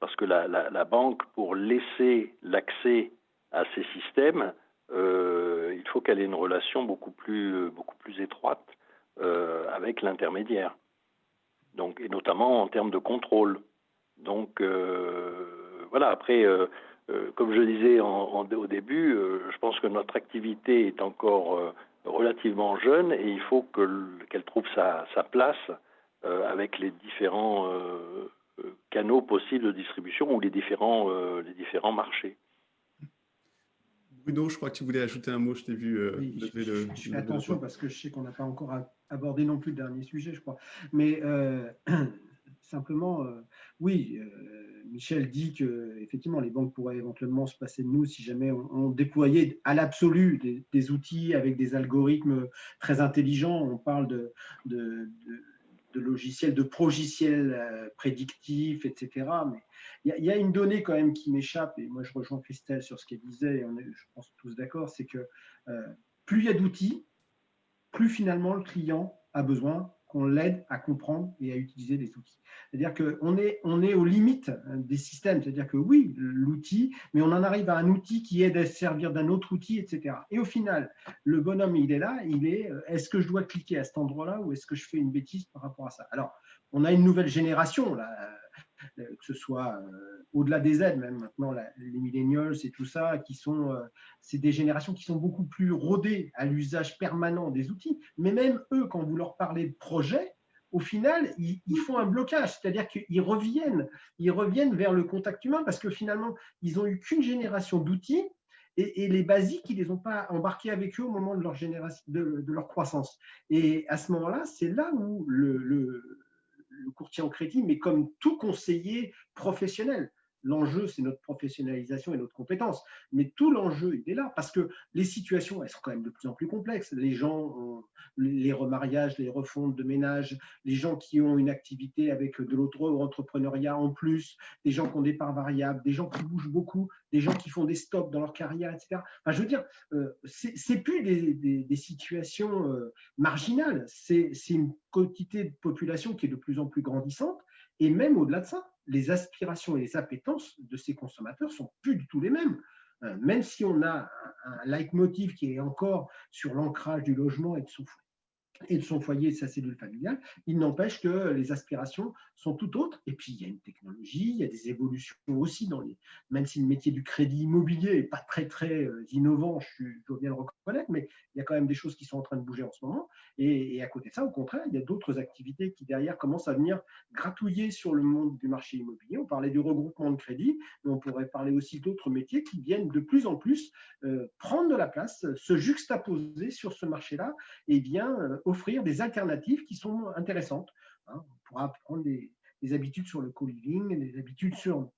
Parce que la banque, pour laisser l'accès à ces systèmes, il faut qu'elle ait une relation beaucoup plus étroite avec l'intermédiaire. Donc, et notamment en termes de contrôle. Donc, voilà, après... comme je disais au début, je pense que notre activité est encore relativement jeune et il faut qu'elle trouve sa place avec les différents canaux possibles de distribution ou les différents marchés. Bruno, je crois que tu voulais ajouter un mot, je t'ai vu oui, lever le... Je fais attention parce que je sais qu'on n'a pas encore abordé non plus le dernier sujet, je crois. Mais simplement, oui, Michel dit que effectivement, les banques pourraient éventuellement se passer de nous si jamais on déployait à l'absolu des outils avec des algorithmes très intelligents. On parle de logiciels, de progiciels prédictifs, etc. Mais il y a une donnée quand même qui m'échappe, et moi je rejoins Christelle sur ce qu'elle disait, et on est, je pense, tous d'accord, c'est que plus il y a d'outils, plus finalement le client a besoin qu'on l'aide à comprendre et à utiliser les outils. C'est-à-dire qu'on est aux limites des systèmes, c'est-à-dire que oui, l'outil, mais on en arrive à un outil qui aide à se servir d'un autre outil, etc. Et au final, le bonhomme, il est là, est-ce que je dois cliquer à cet endroit-là ou est-ce que je fais une bêtise par rapport à ça? Alors, on a une nouvelle génération, là, que ce soit au-delà des aides, même maintenant, les millennials et tout ça, c'est des générations qui sont beaucoup plus rodées à l'usage permanent des outils. Mais même eux, quand vous leur parlez de projet, au final, ils font un blocage, c'est-à-dire qu'ils reviennent vers le contact humain parce que finalement, ils n'ont eu qu'une génération d'outils et les basiques, ils ne les ont pas embarqués avec eux au moment de leur, de leur croissance. Et à ce moment-là, c'est là où le courtier en crédit, mais comme tout conseiller professionnel. L'enjeu, c'est notre professionnalisation et notre compétence. Mais tout l'enjeu, il est là, parce que les situations, elles sont quand même de plus en plus complexes. Les gens ont les remariages, les refontes de ménage, les gens qui ont une activité avec de l'auto-entrepreneuriat en plus, des gens qui ont des parts variables, des gens qui bougent beaucoup, des gens qui font des stops dans leur carrière, etc. Enfin, je veux dire, c'est plus des situations marginales, c'est une quantité de population qui est de plus en plus grandissante, et même au-delà de ça, les aspirations et les appétences de ces consommateurs sont plus du tout les mêmes. Même si on a un leitmotiv qui est encore sur l'ancrage du logement et de son foyer, de sa cellule familiale, il n'empêche que les aspirations sont tout autres. Et puis, il y a une technologie, il y a des évolutions aussi même si le métier du crédit immobilier n'est pas très, très innovant, je dois bien le reconnaître, mais il y a quand même des choses qui sont en train de bouger en ce moment. Et à côté de ça, au contraire, il y a d'autres activités qui, derrière, commencent à venir gratouiller sur le monde du marché immobilier. On parlait du regroupement de crédit, mais on pourrait parler aussi d'autres métiers qui viennent de plus en plus prendre de la place, se juxtaposer sur ce marché-là et bien offrir des alternatives qui sont intéressantes. On pourra prendre des habitudes sur le co-living, des habitudes sur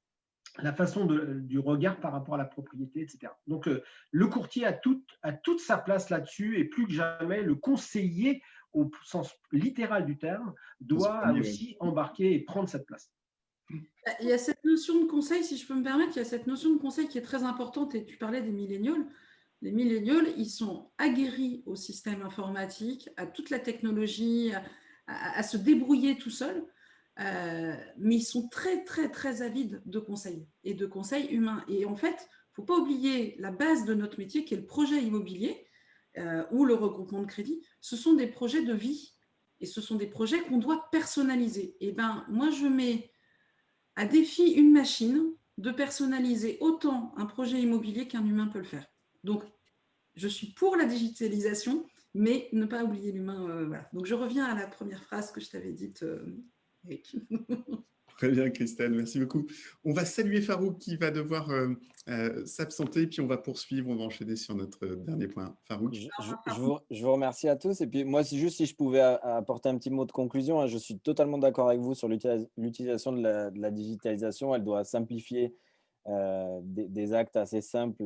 la façon du regard par rapport à la propriété, etc. Donc, le courtier a toute sa place là-dessus et plus que jamais, le conseiller, au sens littéral du terme, doit aussi embarquer et prendre cette place. Il y a cette notion de conseil, si je peux me permettre, il y a cette notion de conseil qui est très importante, et tu parlais des milléniaux. Les milléniaux, ils sont aguerris au système informatique, à toute la technologie, à se débrouiller tout seuls, mais ils sont très, très, très avides de conseils et de conseils humains. Et en fait, il ne faut pas oublier la base de notre métier, qui est le projet immobilier ou le regroupement de crédit. Ce sont des projets de vie et ce sont des projets qu'on doit personnaliser. Et ben, moi, je mets à défi une machine de personnaliser autant un projet immobilier qu'un humain peut le faire. Donc, je suis pour la digitalisation, mais ne pas oublier l'humain. Voilà. Donc, je reviens à la première phrase que je t'avais dite, Eric. Très bien, Christelle, merci beaucoup. On va saluer Farouk qui va devoir s'absenter, puis on va poursuivre, on va enchaîner sur notre dernier point. Farouk. Je vous remercie à tous. Et puis moi, si je pouvais apporter un petit mot de conclusion, hein, je suis totalement d'accord avec vous sur l'utilisation de la digitalisation. Elle doit simplifier des actes assez simples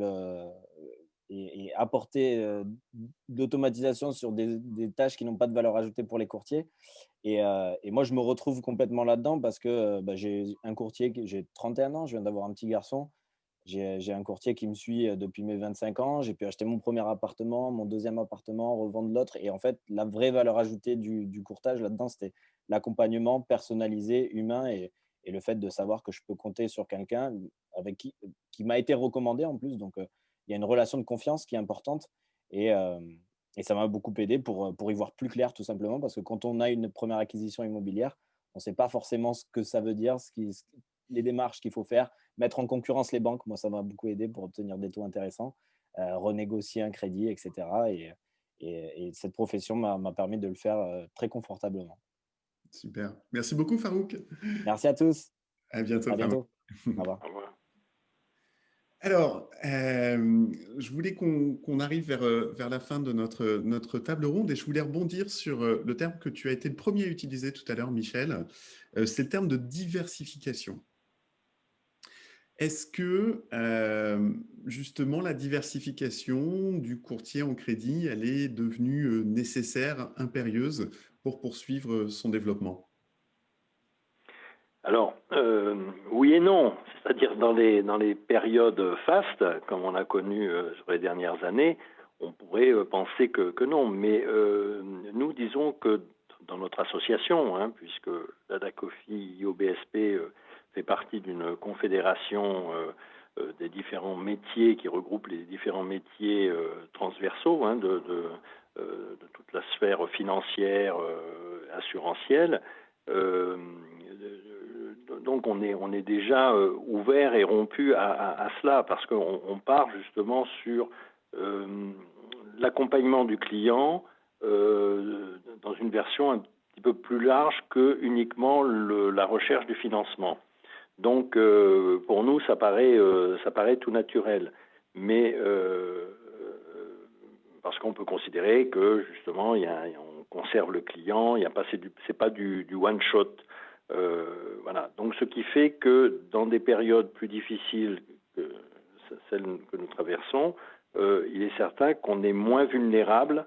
et apporter d'automatisation sur des tâches qui n'ont pas de valeur ajoutée pour les courtiers. Et moi, je me retrouve complètement là-dedans parce que j'ai un courtier, j'ai 31 ans, je viens d'avoir un petit garçon. J'ai un courtier qui me suit depuis mes 25 ans. J'ai pu acheter mon premier appartement, mon deuxième appartement, revendre l'autre. Et en fait, la vraie valeur ajoutée du courtage là-dedans, c'était l'accompagnement personnalisé, humain et le fait de savoir que je peux compter sur quelqu'un avec qui m'a été recommandé en plus. Donc, il y a une relation de confiance qui est importante. Et ça m'a beaucoup aidé pour y voir plus clair, tout simplement, parce que quand on a une première acquisition immobilière, on ne sait pas forcément ce que ça veut dire, les démarches qu'il faut faire, mettre en concurrence les banques. Moi, ça m'a beaucoup aidé pour obtenir des taux intéressants, renégocier un crédit, etc. Et cette profession m'a permis de le faire très confortablement. Super. Merci beaucoup, Farouk. Merci à tous. À bientôt. À bientôt. Farouk. Au revoir. Au revoir. Alors, je voulais qu'on arrive vers la fin de notre table ronde et je voulais rebondir sur le terme que tu as été le premier à utiliser tout à l'heure, Michel. C'est le terme de diversification. Est-ce que justement la diversification du courtier en crédit, elle est devenue nécessaire, impérieuse pour poursuivre son développement? Alors, oui et non. C'est-à-dire dans les périodes fastes, comme on a connu sur les dernières années, on pourrait penser que non. Mais nous disons que dans notre association, hein, puisque la DACOFI IOBSP fait partie d'une confédération des différents métiers qui regroupe les différents métiers transversaux hein, de toute la sphère financière, assurantielle. Donc on est déjà ouvert et rompu à cela parce qu'on part justement sur l'accompagnement du client dans une version un petit peu plus large que uniquement la recherche du financement. Donc pour nous ça paraît tout naturel, mais parce qu'on peut considérer que justement on conserve le client, c'est pas du one shot. Voilà. Donc, ce qui fait que dans des périodes plus difficiles que celles que nous traversons, il est certain qu'on est moins vulnérable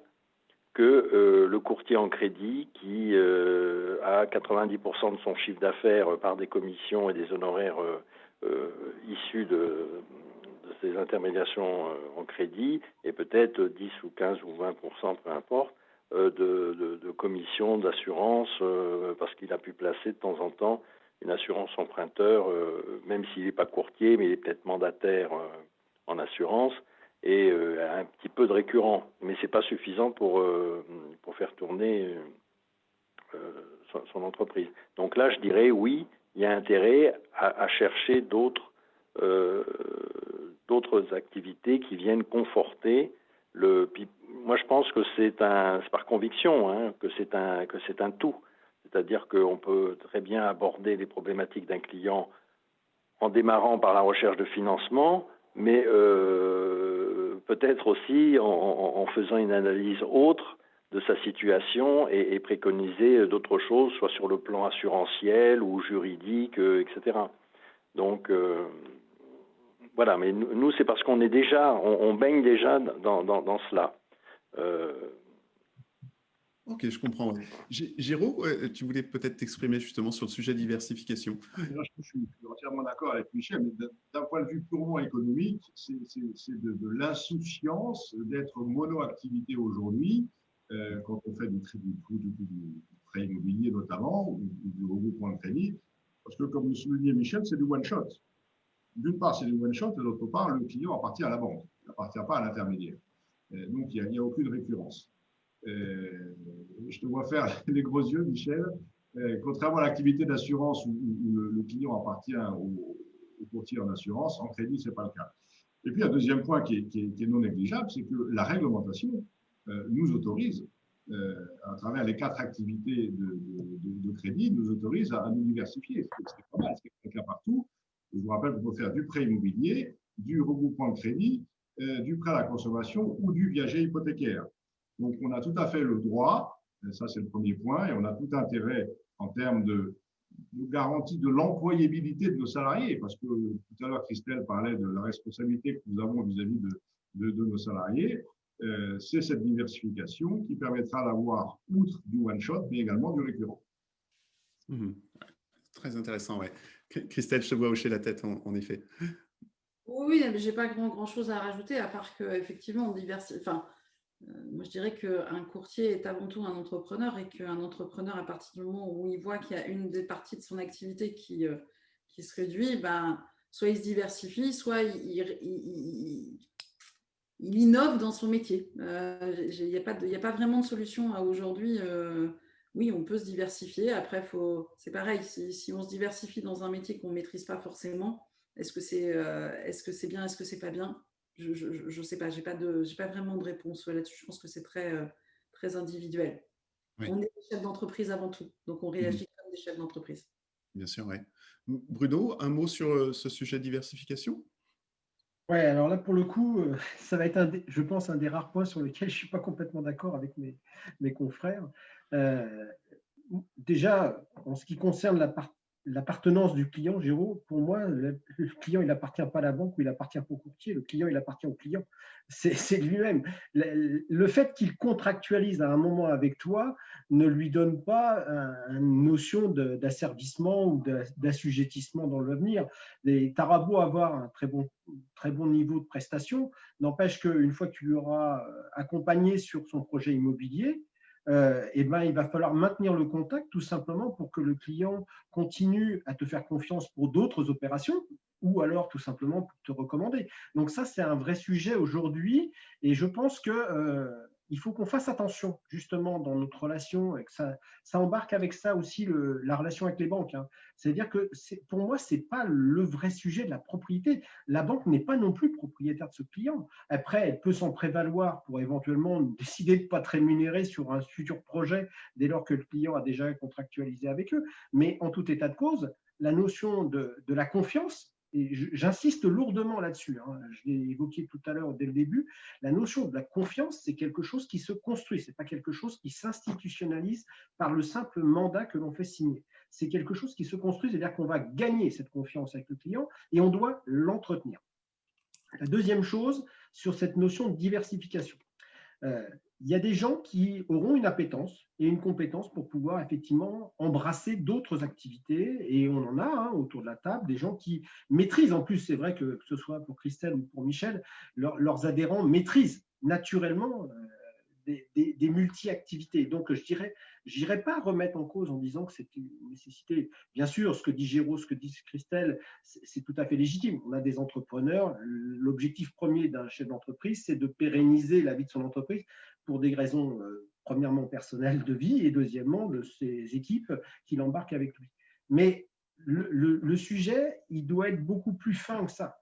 que le courtier en crédit qui a 90% de son chiffre d'affaires par des commissions et des honoraires issus de ces intermédiations en crédit et peut-être 10 ou 15 ou 20%, peu importe, de commissions, d'assurance, parce qu'il a pu placer de temps en temps une assurance emprunteur, même s'il n'est pas courtier, mais il est peut-être mandataire en assurance, et un petit peu de récurrent. Mais ce n'est pas suffisant pour faire tourner son entreprise. Donc là, je dirais oui, il y a intérêt à chercher d'autres activités qui viennent conforter moi, je pense que c'est par conviction hein, que c'est un tout. C'est-à-dire qu'on peut très bien aborder les problématiques d'un client en démarrant par la recherche de financement, mais peut-être aussi en faisant une analyse autre de sa situation et préconiser d'autres choses, soit sur le plan assurantiel ou juridique, etc. Donc, voilà, mais nous, c'est parce qu'on est déjà, on baigne déjà dans cela. Ok, je comprends. Géraud, tu voulais peut-être t'exprimer justement sur le sujet de diversification. Je suis entièrement d'accord avec Michel, mais d'un point de vue purement économique, c'est de l'insouciance d'être monoactivité aujourd'hui quand on fait du prêt immobilier notamment, ou du regroupement de crédit, parce que comme le soulignait Michel, c'est du one-shot. D'une part, c'est du one-shot, et d'autre part, le client appartient à la banque, il n'appartient pas à l'intermédiaire. Donc, il n'y a aucune récurrence. Je te vois faire les gros yeux, Michel. Contrairement à l'activité d'assurance où le client appartient au courtier en assurance, en crédit, ce n'est pas le cas. Et puis, un deuxième point qui est non négligeable, c'est que la réglementation nous autorise, à travers les 4 activités de crédit, nous autorise à nous diversifier. C'est pas mal, c'est le cas partout. Je vous rappelle qu'on peut faire du prêt immobilier, du regroupement de crédit, du prêt à la consommation ou du viager hypothécaire. Donc, on a tout à fait le droit, ça c'est le premier point, et on a tout intérêt en termes de garantie de l'employabilité de nos salariés, parce que tout à l'heure, Christelle parlait de la responsabilité que nous avons vis-à-vis de nos salariés. C'est cette diversification qui permettra d'avoir, outre du one-shot, mais également du récurrent. Très intéressant, ouais. Christelle, je te vois hocher la tête, en effet. Oui, je n'ai pas grand-chose à rajouter, à part qu'effectivement, on diversifie. Enfin, moi, je dirais qu'un courtier est avant tout un entrepreneur et qu'un entrepreneur, à partir du moment où il voit qu'il y a une des parties de son activité qui se réduit, ben, soit il se diversifie, soit il innove dans son métier. Il n'y a pas vraiment de solution à aujourd'hui. Oui, on peut se diversifier. Après, c'est pareil, si on se diversifie dans un métier qu'on ne maîtrise pas forcément, est-ce que c'est bien, est-ce que c'est pas bien? Je ne sais pas, j'ai pas vraiment de réponse là-dessus. Je pense que c'est très individuel. Oui. On est des chefs d'entreprise avant tout, donc on réagit comme des chefs d'entreprise. Bien sûr, oui. Bruno, un mot sur ce sujet de diversification? Ouais, alors là, pour le coup, ça va être, je pense, un des rares points sur lesquels je ne suis pas complètement d'accord avec mes confrères. Euh, Déjà, en ce qui concerne l'appartenance du client, Géraud, pour moi, le client, il n'appartient pas à la banque ou il appartient pas au courtier. Le client, il appartient au client. C'est lui-même. Le fait qu'il contractualise à un moment avec toi ne lui donne pas une notion d'asservissement ou d'assujettissement dans l'avenir. Tu auras beau avoir un très bon niveau de prestation, n'empêche qu'une fois que tu l'auras accompagné sur son projet immobilier, eh ben, il va falloir maintenir le contact tout simplement pour que le client continue à te faire confiance pour d'autres opérations ou alors tout simplement pour te recommander. Donc ça, c'est un vrai sujet aujourd'hui et je pense que il faut qu'on fasse attention justement dans notre relation et que ça embarque avec ça aussi la relation avec les banques. Hein. C'est-à-dire que pour moi, ce n'est pas le vrai sujet de la propriété. La banque n'est pas non plus propriétaire de ce client. Après, elle peut s'en prévaloir pour éventuellement décider de ne pas te rémunérer sur un futur projet dès lors que le client a déjà contractualisé avec eux. Mais en tout état de cause, la notion de la confiance, et j'insiste lourdement là-dessus, hein, je l'ai évoqué tout à l'heure dès le début, la notion de la confiance, c'est quelque chose qui se construit, ce n'est pas quelque chose qui s'institutionnalise par le simple mandat que l'on fait signer. C'est quelque chose qui se construit, c'est-à-dire qu'on va gagner cette confiance avec le client et on doit l'entretenir. La deuxième chose, sur cette notion de diversification. Il y a des gens qui auront une appétence et une compétence pour pouvoir effectivement embrasser d'autres activités et on en a hein, autour de la table des gens qui maîtrisent, en plus c'est vrai que ce soit pour Christelle ou pour Michel, leurs adhérents maîtrisent naturellement des multi-activités. Donc, je n'irai pas remettre en cause en disant que c'est une nécessité. Bien sûr, ce que dit Géraud, ce que dit Christelle, c'est tout à fait légitime. On a des entrepreneurs. L'objectif premier d'un chef d'entreprise, c'est de pérenniser la vie de son entreprise pour des raisons, premièrement, personnelles de vie et deuxièmement, de ses équipes qu'il embarque avec lui. Mais le sujet, il doit être beaucoup plus fin que ça.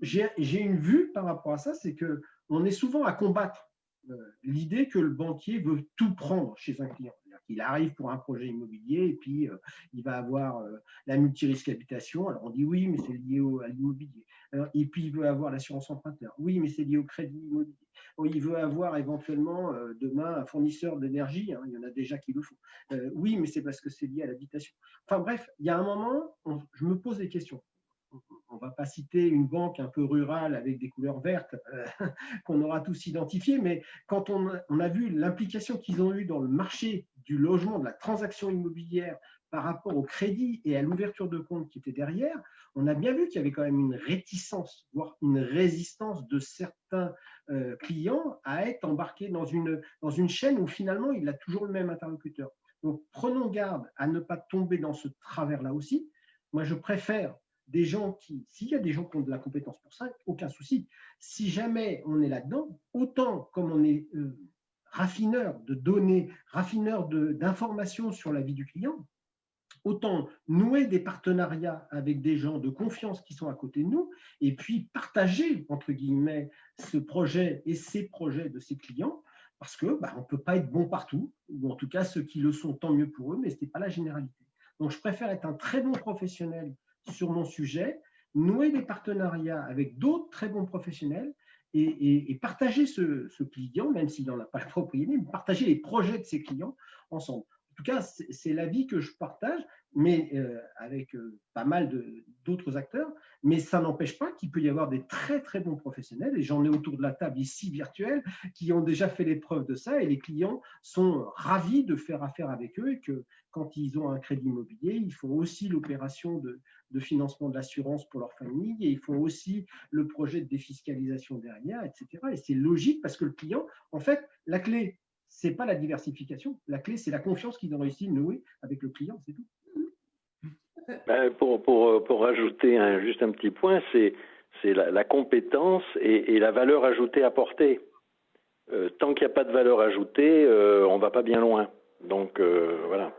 J'ai une vue par rapport à ça, c'est qu'on est souvent à combattre l'idée que le banquier veut tout prendre chez un client. Il arrive pour un projet immobilier et puis il va avoir la multirisque habitation. Alors on dit oui, mais c'est lié à l'immobilier. Et puis il veut avoir l'assurance emprunteur. Oui, mais c'est lié au crédit immobilier. Il veut avoir éventuellement demain un fournisseur d'énergie. Hein, il y en a déjà qui le font. Oui, mais c'est parce que c'est lié à l'habitation. Enfin bref, il y a un moment, je me pose des questions. On ne va pas citer une banque un peu rurale avec des couleurs vertes qu'on aura tous identifiées, mais quand on a vu l'implication qu'ils ont eue dans le marché du logement, de la transaction immobilière par rapport au crédit et à l'ouverture de compte qui était derrière, on a bien vu qu'il y avait quand même une réticence, voire une résistance de certains clients à être embarqués dans une chaîne où finalement il a toujours le même interlocuteur. Donc prenons garde à ne pas tomber dans ce travers-là aussi. Moi, je préfère des gens s'il y a des gens qui ont de la compétence pour ça, aucun souci. Si jamais on est là-dedans, autant comme on est raffineur de données, raffineur d'informations sur la vie du client, autant nouer des partenariats avec des gens de confiance qui sont à côté de nous et puis partager, entre guillemets, ce projet et ces projets de ces clients parce qu'on ne peut pas être bon partout, ou en tout cas ceux qui le sont, tant mieux pour eux, mais ce n'est pas la généralité. Donc je préfère être un très bon professionnel sur mon sujet, nouer des partenariats avec d'autres très bons professionnels et partager ce client, même s'il n'en a pas la propriété, mais partager les projets de ses clients ensemble. En tout cas, c'est l'avis que je partage, mais avec pas mal d'autres acteurs, mais ça n'empêche pas qu'il peut y avoir des très très bons professionnels, et j'en ai autour de la table ici virtuelle, qui ont déjà fait l'épreuve de ça, et les clients sont ravis de faire affaire avec eux, et que quand ils ont un crédit immobilier, ils font aussi l'opération de financement de l'assurance pour leur famille, et ils font aussi le projet de défiscalisation derrière, etc. Et c'est logique parce que le client, en fait, la clé, c'est pas la diversification, la clé, c'est la confiance qu'ils ont réussi à nouer avec le client, c'est tout. Pour rajouter juste un petit point, c'est la compétence et la valeur ajoutée apportée. Tant qu'il n'y a pas de valeur ajoutée, on ne va pas bien loin. Donc voilà.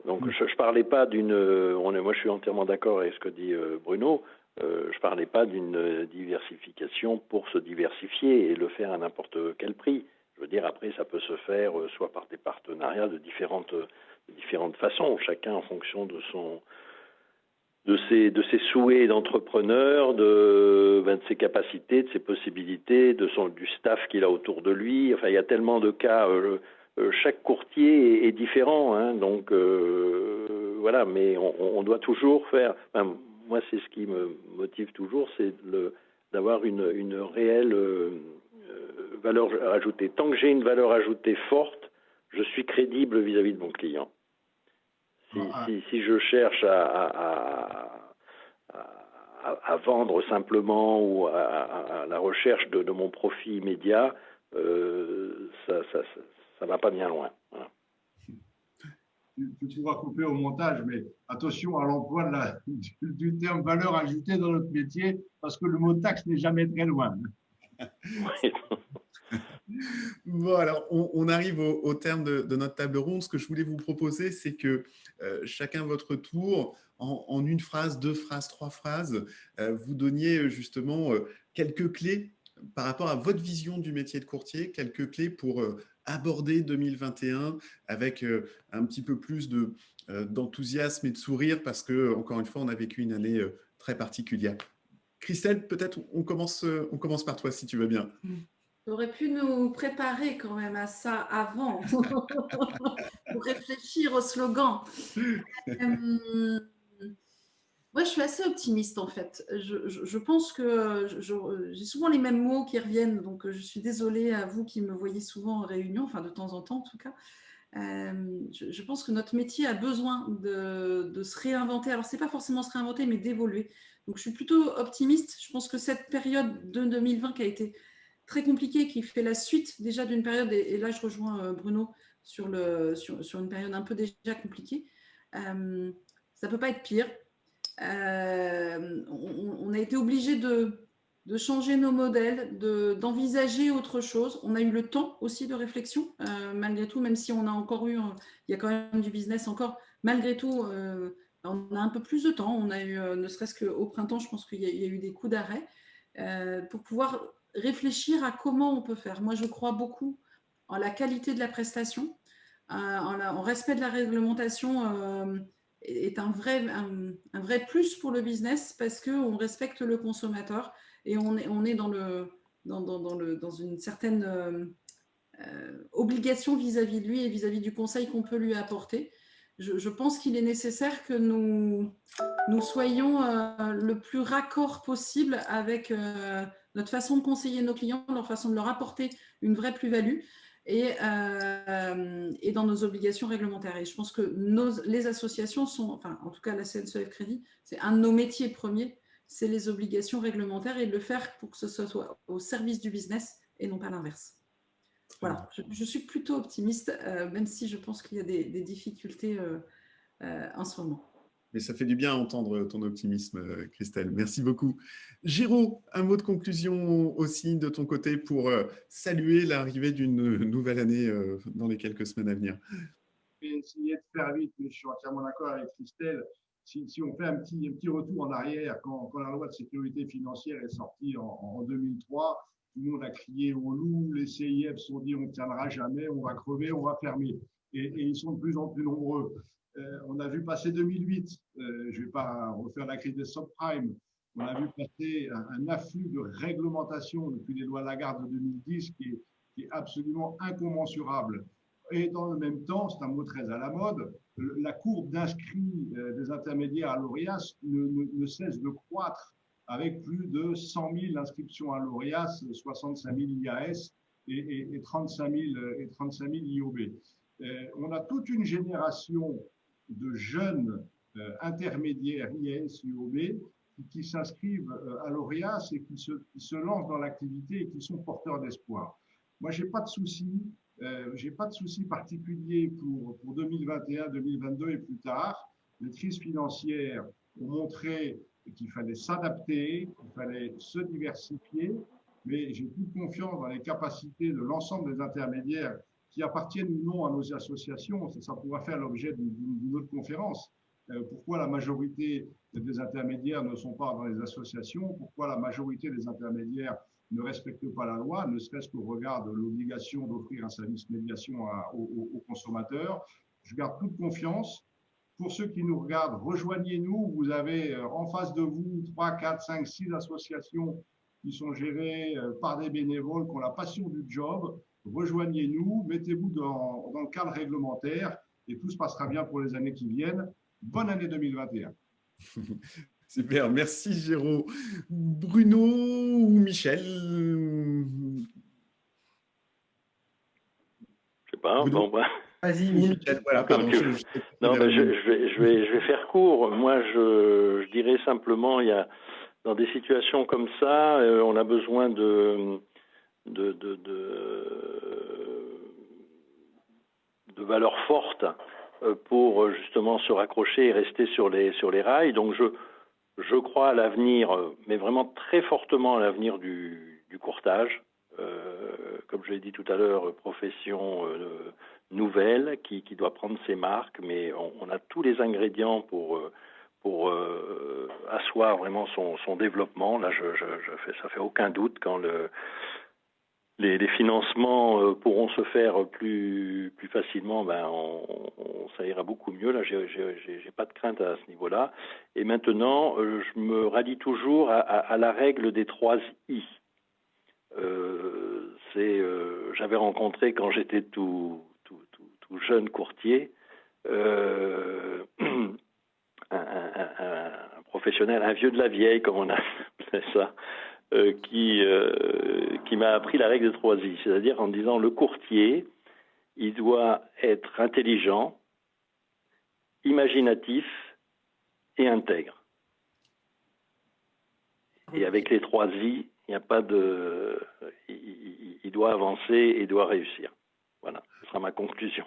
Donc je parlais pas moi je suis entièrement d'accord avec ce que dit Bruno. Je parlais pas d'une diversification pour se diversifier et le faire à n'importe quel prix. Je veux dire, après ça peut se faire soit par des partenariats de différentes façons, chacun en fonction de de ses souhaits d'entrepreneur, de ses capacités, de ses possibilités, du staff qu'il a autour de lui. Enfin, il y a tellement de cas. Chaque courtier est différent, hein, donc voilà. Mais on doit toujours faire. Enfin, moi, c'est ce qui me motive toujours, c'est d'avoir une réelle valeur ajoutée. Tant que j'ai une valeur ajoutée forte, je suis crédible vis-à-vis de mon client. Si je cherche à vendre simplement ou à la recherche de mon profit immédiat, ça va pas bien loin. Voilà. Tu pourras couper au montage, mais attention à l'emploi du terme valeur ajoutée dans notre métier, parce que le mot taxe n'est jamais très loin. Oui. Bon, alors, on arrive au terme de notre table ronde. Ce que je voulais vous proposer, c'est que chacun votre tour, en une phrase, 2 phrases, 3 phrases, vous donniez justement quelques clés par rapport à votre vision du métier de courtier, quelques clés pour aborder 2021 avec un petit peu plus d'enthousiasme et de sourire, parce que, encore une fois, on a vécu une année très particulière. Christelle, peut-être on commence par toi, si tu veux bien. Tu aurais pu nous préparer quand même à ça avant, pour réfléchir au slogan. Moi, je suis assez optimiste en fait. Je pense que j'ai souvent les mêmes mots qui reviennent, donc je suis désolée à vous qui me voyez souvent en réunion, enfin de temps en temps en tout cas. Je pense que notre métier a besoin de se réinventer. Alors, ce n'est pas forcément se réinventer, mais d'évoluer. Donc, je suis plutôt optimiste. Je pense que cette période de 2020 qui a été très compliquée, qui fait la suite déjà d'une période, et là, je rejoins Bruno sur une période un peu déjà compliquée, ça ne peut pas être pire. On a été obligé de changer nos modèles, d'envisager autre chose. On a eu le temps aussi de réflexion, malgré tout, même si on a encore eu, il y a quand même du business encore, malgré tout, on a un peu plus de temps. On a eu, ne serait-ce qu'au printemps, je pense qu'il y a eu des coups d'arrêt pour pouvoir réfléchir à comment on peut faire. Moi, je crois beaucoup en la qualité de la prestation, en respect de la réglementation est un vrai plus pour le business parce qu'on respecte le consommateur et on est dans une certaine obligation vis-à-vis de lui et vis-à-vis du conseil qu'on peut lui apporter. Je pense qu'il est nécessaire que nous soyons le plus raccord possible avec notre façon de conseiller nos clients, leur façon de leur apporter une vraie plus-value et dans nos obligations réglementaires. Et je pense que les associations sont, enfin en tout cas la CNCF Crédit, c'est un de nos métiers premiers, c'est les obligations réglementaires et de le faire pour que ce soit au service du business et non pas l'inverse. Voilà, je suis plutôt optimiste, même si je pense qu'il y a des difficultés en ce moment. Mais ça fait du bien à entendre ton optimisme, Christelle. Merci beaucoup. Géraud, un mot de conclusion aussi de ton côté pour saluer l'arrivée d'une nouvelle année dans les quelques semaines à venir. Je vais essayer de faire vite, mais je suis entièrement d'accord avec Christelle. Si on fait un petit retour en arrière, quand la loi de sécurité financière est sortie en 2003, tout le monde a crié au loup, les CIF se sont dit on ne tiendra jamais, on va crever, on va fermer. Et ils sont de plus en plus nombreux. On a vu passer 2008, je ne vais pas refaire la crise des subprimes, on a vu passer un afflux de réglementation depuis les lois Lagarde de 2010 qui est absolument incommensurable. Et dans le même temps, c'est un mot très à la mode, la courbe d'inscrits des intermédiaires à l'ORIAS ne cesse de croître avec plus de 100 000 inscriptions à l'ORIAS, 65 000 IAS et 35 000 IOB. On a toute une génération de jeunes intermédiaires IAS, IOB qui s'inscrivent à l'ORIAS et qui se lancent dans l'activité et qui sont porteurs d'espoir. Moi, je n'ai pas de souci particulier pour 2021, 2022 et plus tard. Les crises financières ont montré qu'il fallait s'adapter, qu'il fallait se diversifier, mais j'ai toute confiance dans les capacités de l'ensemble des intermédiaires qui appartiennent ou non à nos associations. Ça pourra faire l'objet d'une autre conférence. Pourquoi la majorité des intermédiaires ne sont pas dans les associations? Pourquoi la majorité des intermédiaires ne respectent pas la loi, ne serait-ce qu'au regard de l'obligation d'offrir un service médiation aux consommateurs? Je garde toute confiance. Pour ceux qui nous regardent, rejoignez-nous. Vous avez en face de vous 3, 4, 5, 6 associations qui sont gérées par des bénévoles qui ont la passion du job. Rejoignez-nous, mettez-vous dans le cadre réglementaire et tout se passera bien pour les années qui viennent. Bonne année 2021. Super, merci Géraud. Bruno ou Michel? Je sais pas. Bruno. Bon, bah. Vas-y, Michel, voilà, pardon. Non, ben, je vais faire court. Moi, je dirais simplement, il y a, dans des situations comme ça, on a besoin de valeurs fortes pour justement se raccrocher et rester sur les rails. Donc, je crois à l'avenir, mais vraiment très fortement à l'avenir du courtage. Comme je l'ai dit tout à l'heure, profession nouvelle qui doit prendre ses marques, mais on a tous les ingrédients pour asseoir vraiment son développement. Là, ça fait aucun doute quand les financements pourront se faire plus facilement, ça ira beaucoup mieux. Là, j'ai pas de crainte à ce niveau-là. Et maintenant, je me rallie toujours à la règle des 3 I. J'avais rencontré quand j'étais tout jeune courtier un professionnel, un vieux de la vieille, comme on appelait ça, qui m'a appris la règle des 3 I, c'est-à-dire en disant le courtier, il doit être intelligent, imaginatif et intègre. Et avec les 3 I, il n'y a pas de... Il doit avancer et doit réussir. Voilà, ce sera ma conclusion.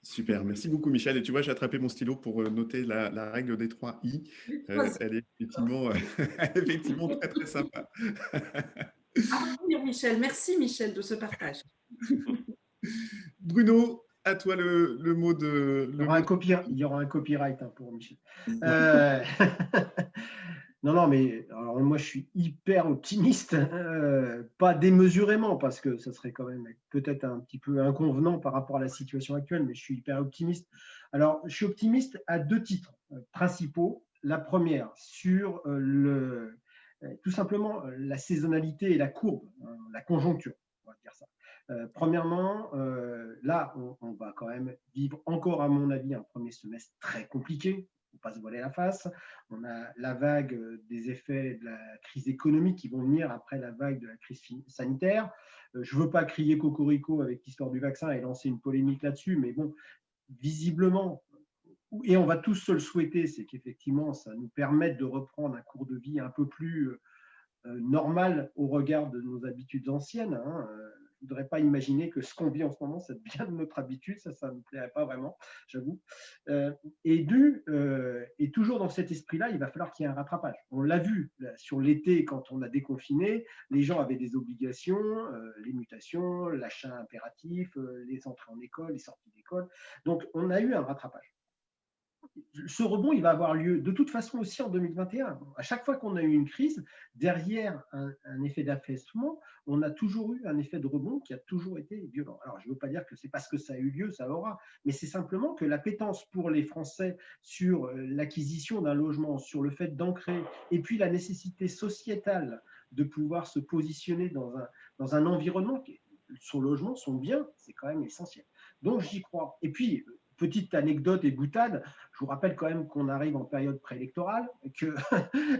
Super, merci beaucoup Michel. Et tu vois, j'ai attrapé mon stylo pour noter la règle des 3 I. Elle est effectivement très très sympa. Michel, merci Michel de ce partage. Bruno, à toi le mot de... Il y aura un copyright pour Michel. Non, mais alors moi je suis hyper optimiste, pas démesurément parce que ça serait quand même peut-être un petit peu inconvenant par rapport à la situation actuelle, mais je suis hyper optimiste. Alors je suis optimiste à 2 titres principaux. La première sur tout simplement la saisonnalité et la courbe, la conjoncture, on va dire ça. Premièrement, là on va quand même vivre encore à mon avis un premier semestre très compliqué. Il ne faut pas se voiler la face. On a la vague des effets de la crise économique qui vont venir après la vague de la crise sanitaire. Je ne veux pas crier cocorico avec l'histoire du vaccin et lancer une polémique là-dessus, mais bon, visiblement, et on va tous se le souhaiter, c'est qu'effectivement, ça nous permette de reprendre un cours de vie un peu plus normal au regard de nos habitudes anciennes. Je ne voudrais pas imaginer que ce qu'on vit en ce moment, c'est bien de notre habitude, ça ne me plairait pas vraiment, j'avoue. Et toujours dans cet esprit-là, il va falloir qu'il y ait un rattrapage. On l'a vu là, sur l'été, quand on a déconfiné, les gens avaient des obligations, les mutations, l'achat impératif, les entrées en école, les sorties d'école. Donc, on a eu un rattrapage. Ce rebond, il va avoir lieu de toute façon aussi en 2021. À chaque fois qu'on a eu une crise, derrière un effet d'affaissement, on a toujours eu un effet de rebond qui a toujours été violent. Alors, je ne veux pas dire que c'est parce que ça a eu lieu, ça aura, mais c'est simplement que l'appétence pour les Français sur l'acquisition d'un logement, sur le fait d'ancrer, et puis la nécessité sociétale de pouvoir se positionner dans un environnement qui, son logement, son bien, c'est quand même essentiel. Donc, j'y crois. Et puis, petite anecdote et boutade, je vous rappelle quand même qu'on arrive en période préélectorale, que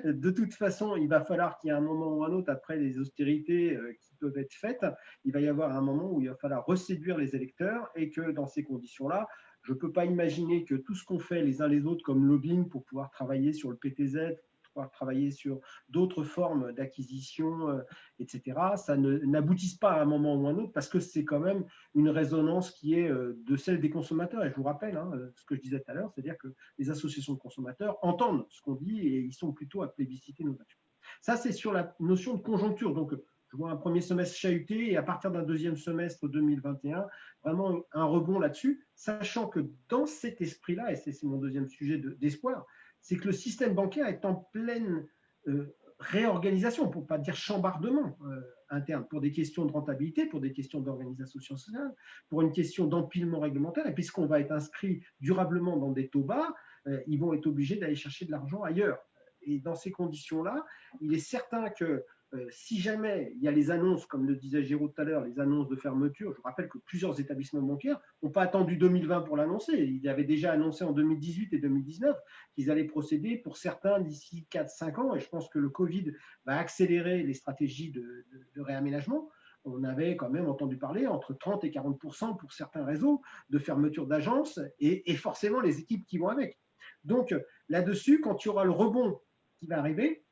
de toute façon, il va falloir qu'il y ait un moment ou un autre, après les austérités qui peuvent être faites, il va y avoir un moment où il va falloir reséduire les électeurs et que dans ces conditions-là, je ne peux pas imaginer que tout ce qu'on fait les uns les autres comme lobbying pour pouvoir travailler sur le PTZ, pouvoir travailler sur d'autres formes d'acquisition, etc., ça n'aboutisse pas à un moment ou à un autre parce que c'est quand même une résonance qui est de celle des consommateurs. Et je vous rappelle ce que je disais tout à l'heure, c'est-à-dire que les associations de consommateurs entendent ce qu'on dit et ils sont plutôt à plébisciter nos actions. Ça, c'est sur la notion de conjoncture. Donc, je vois un premier semestre chahuté et à partir d'un deuxième semestre 2021, vraiment un rebond là-dessus, sachant que dans cet esprit-là, et c'est mon deuxième sujet d'espoir, c'est que le système bancaire est en pleine réorganisation, pour ne pas dire chambardement interne, pour des questions de rentabilité, pour des questions d'organisation sociale, pour une question d'empilement réglementaire. Et puisqu'on va être inscrit durablement dans des taux bas, ils vont être obligés d'aller chercher de l'argent ailleurs. Et dans ces conditions-là, il est certain que si jamais il y a les annonces, comme le disait Géraud tout à l'heure, les annonces de fermeture, je rappelle que plusieurs établissements bancaires n'ont pas attendu 2020 pour l'annoncer. Ils avaient déjà annoncé en 2018 et 2019 qu'ils allaient procéder pour certains d'ici 4-5 ans. Et je pense que le Covid va accélérer les stratégies de réaménagement. On avait quand même entendu parler entre 30 et 40% pour certains réseaux de fermeture d'agences et forcément les équipes qui vont avec. Donc là-dessus, quand il y aura le rebond qui va arriver,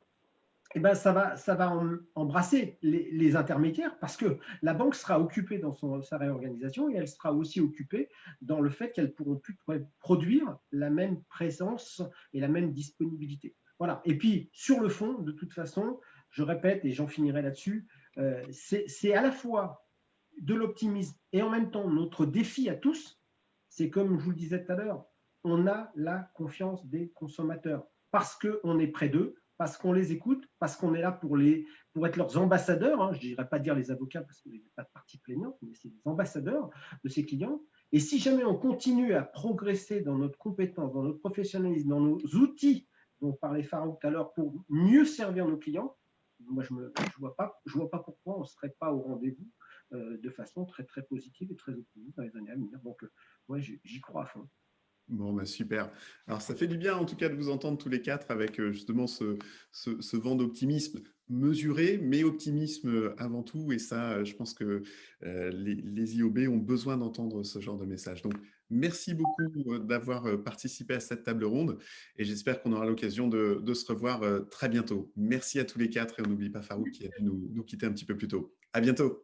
eh ben, ça va embrasser les intermédiaires parce que la banque sera occupée dans sa réorganisation et elle sera aussi occupée dans le fait qu'elles ne pourront plus produire la même présence et la même disponibilité. Voilà. Et puis, sur le fond, de toute façon, je répète et j'en finirai là-dessus, c'est à la fois de l'optimisme et en même temps notre défi à tous, c'est comme je vous le disais tout à l'heure, on a la confiance des consommateurs parce qu'on est près d'eux, parce qu'on les écoute, parce qu'on est là pour être leurs ambassadeurs, hein, je ne dirais pas dire les avocats parce qu'il n'y a pas de partie plaignante, mais c'est les ambassadeurs de ces clients. Et si jamais on continue à progresser dans notre compétence, dans notre professionnalisme, dans nos outils dont parlait Farouk tout à l'heure pour mieux servir nos clients, moi je vois pas pourquoi on ne serait pas au rendez-vous de façon très, très positive et très optimiste dans les années à venir. Donc, moi, j'y crois à fond. Bon, bah super. Alors, ça fait du bien en tout cas de vous entendre tous les quatre avec justement ce vent d'optimisme mesuré, mais optimisme avant tout. Et ça, je pense que les IOB ont besoin d'entendre ce genre de message. Donc, merci beaucoup d'avoir participé à cette table ronde et j'espère qu'on aura l'occasion de se revoir très bientôt. Merci à tous les quatre et on n'oublie pas Farouk qui a dû nous quitter un petit peu plus tôt. À bientôt.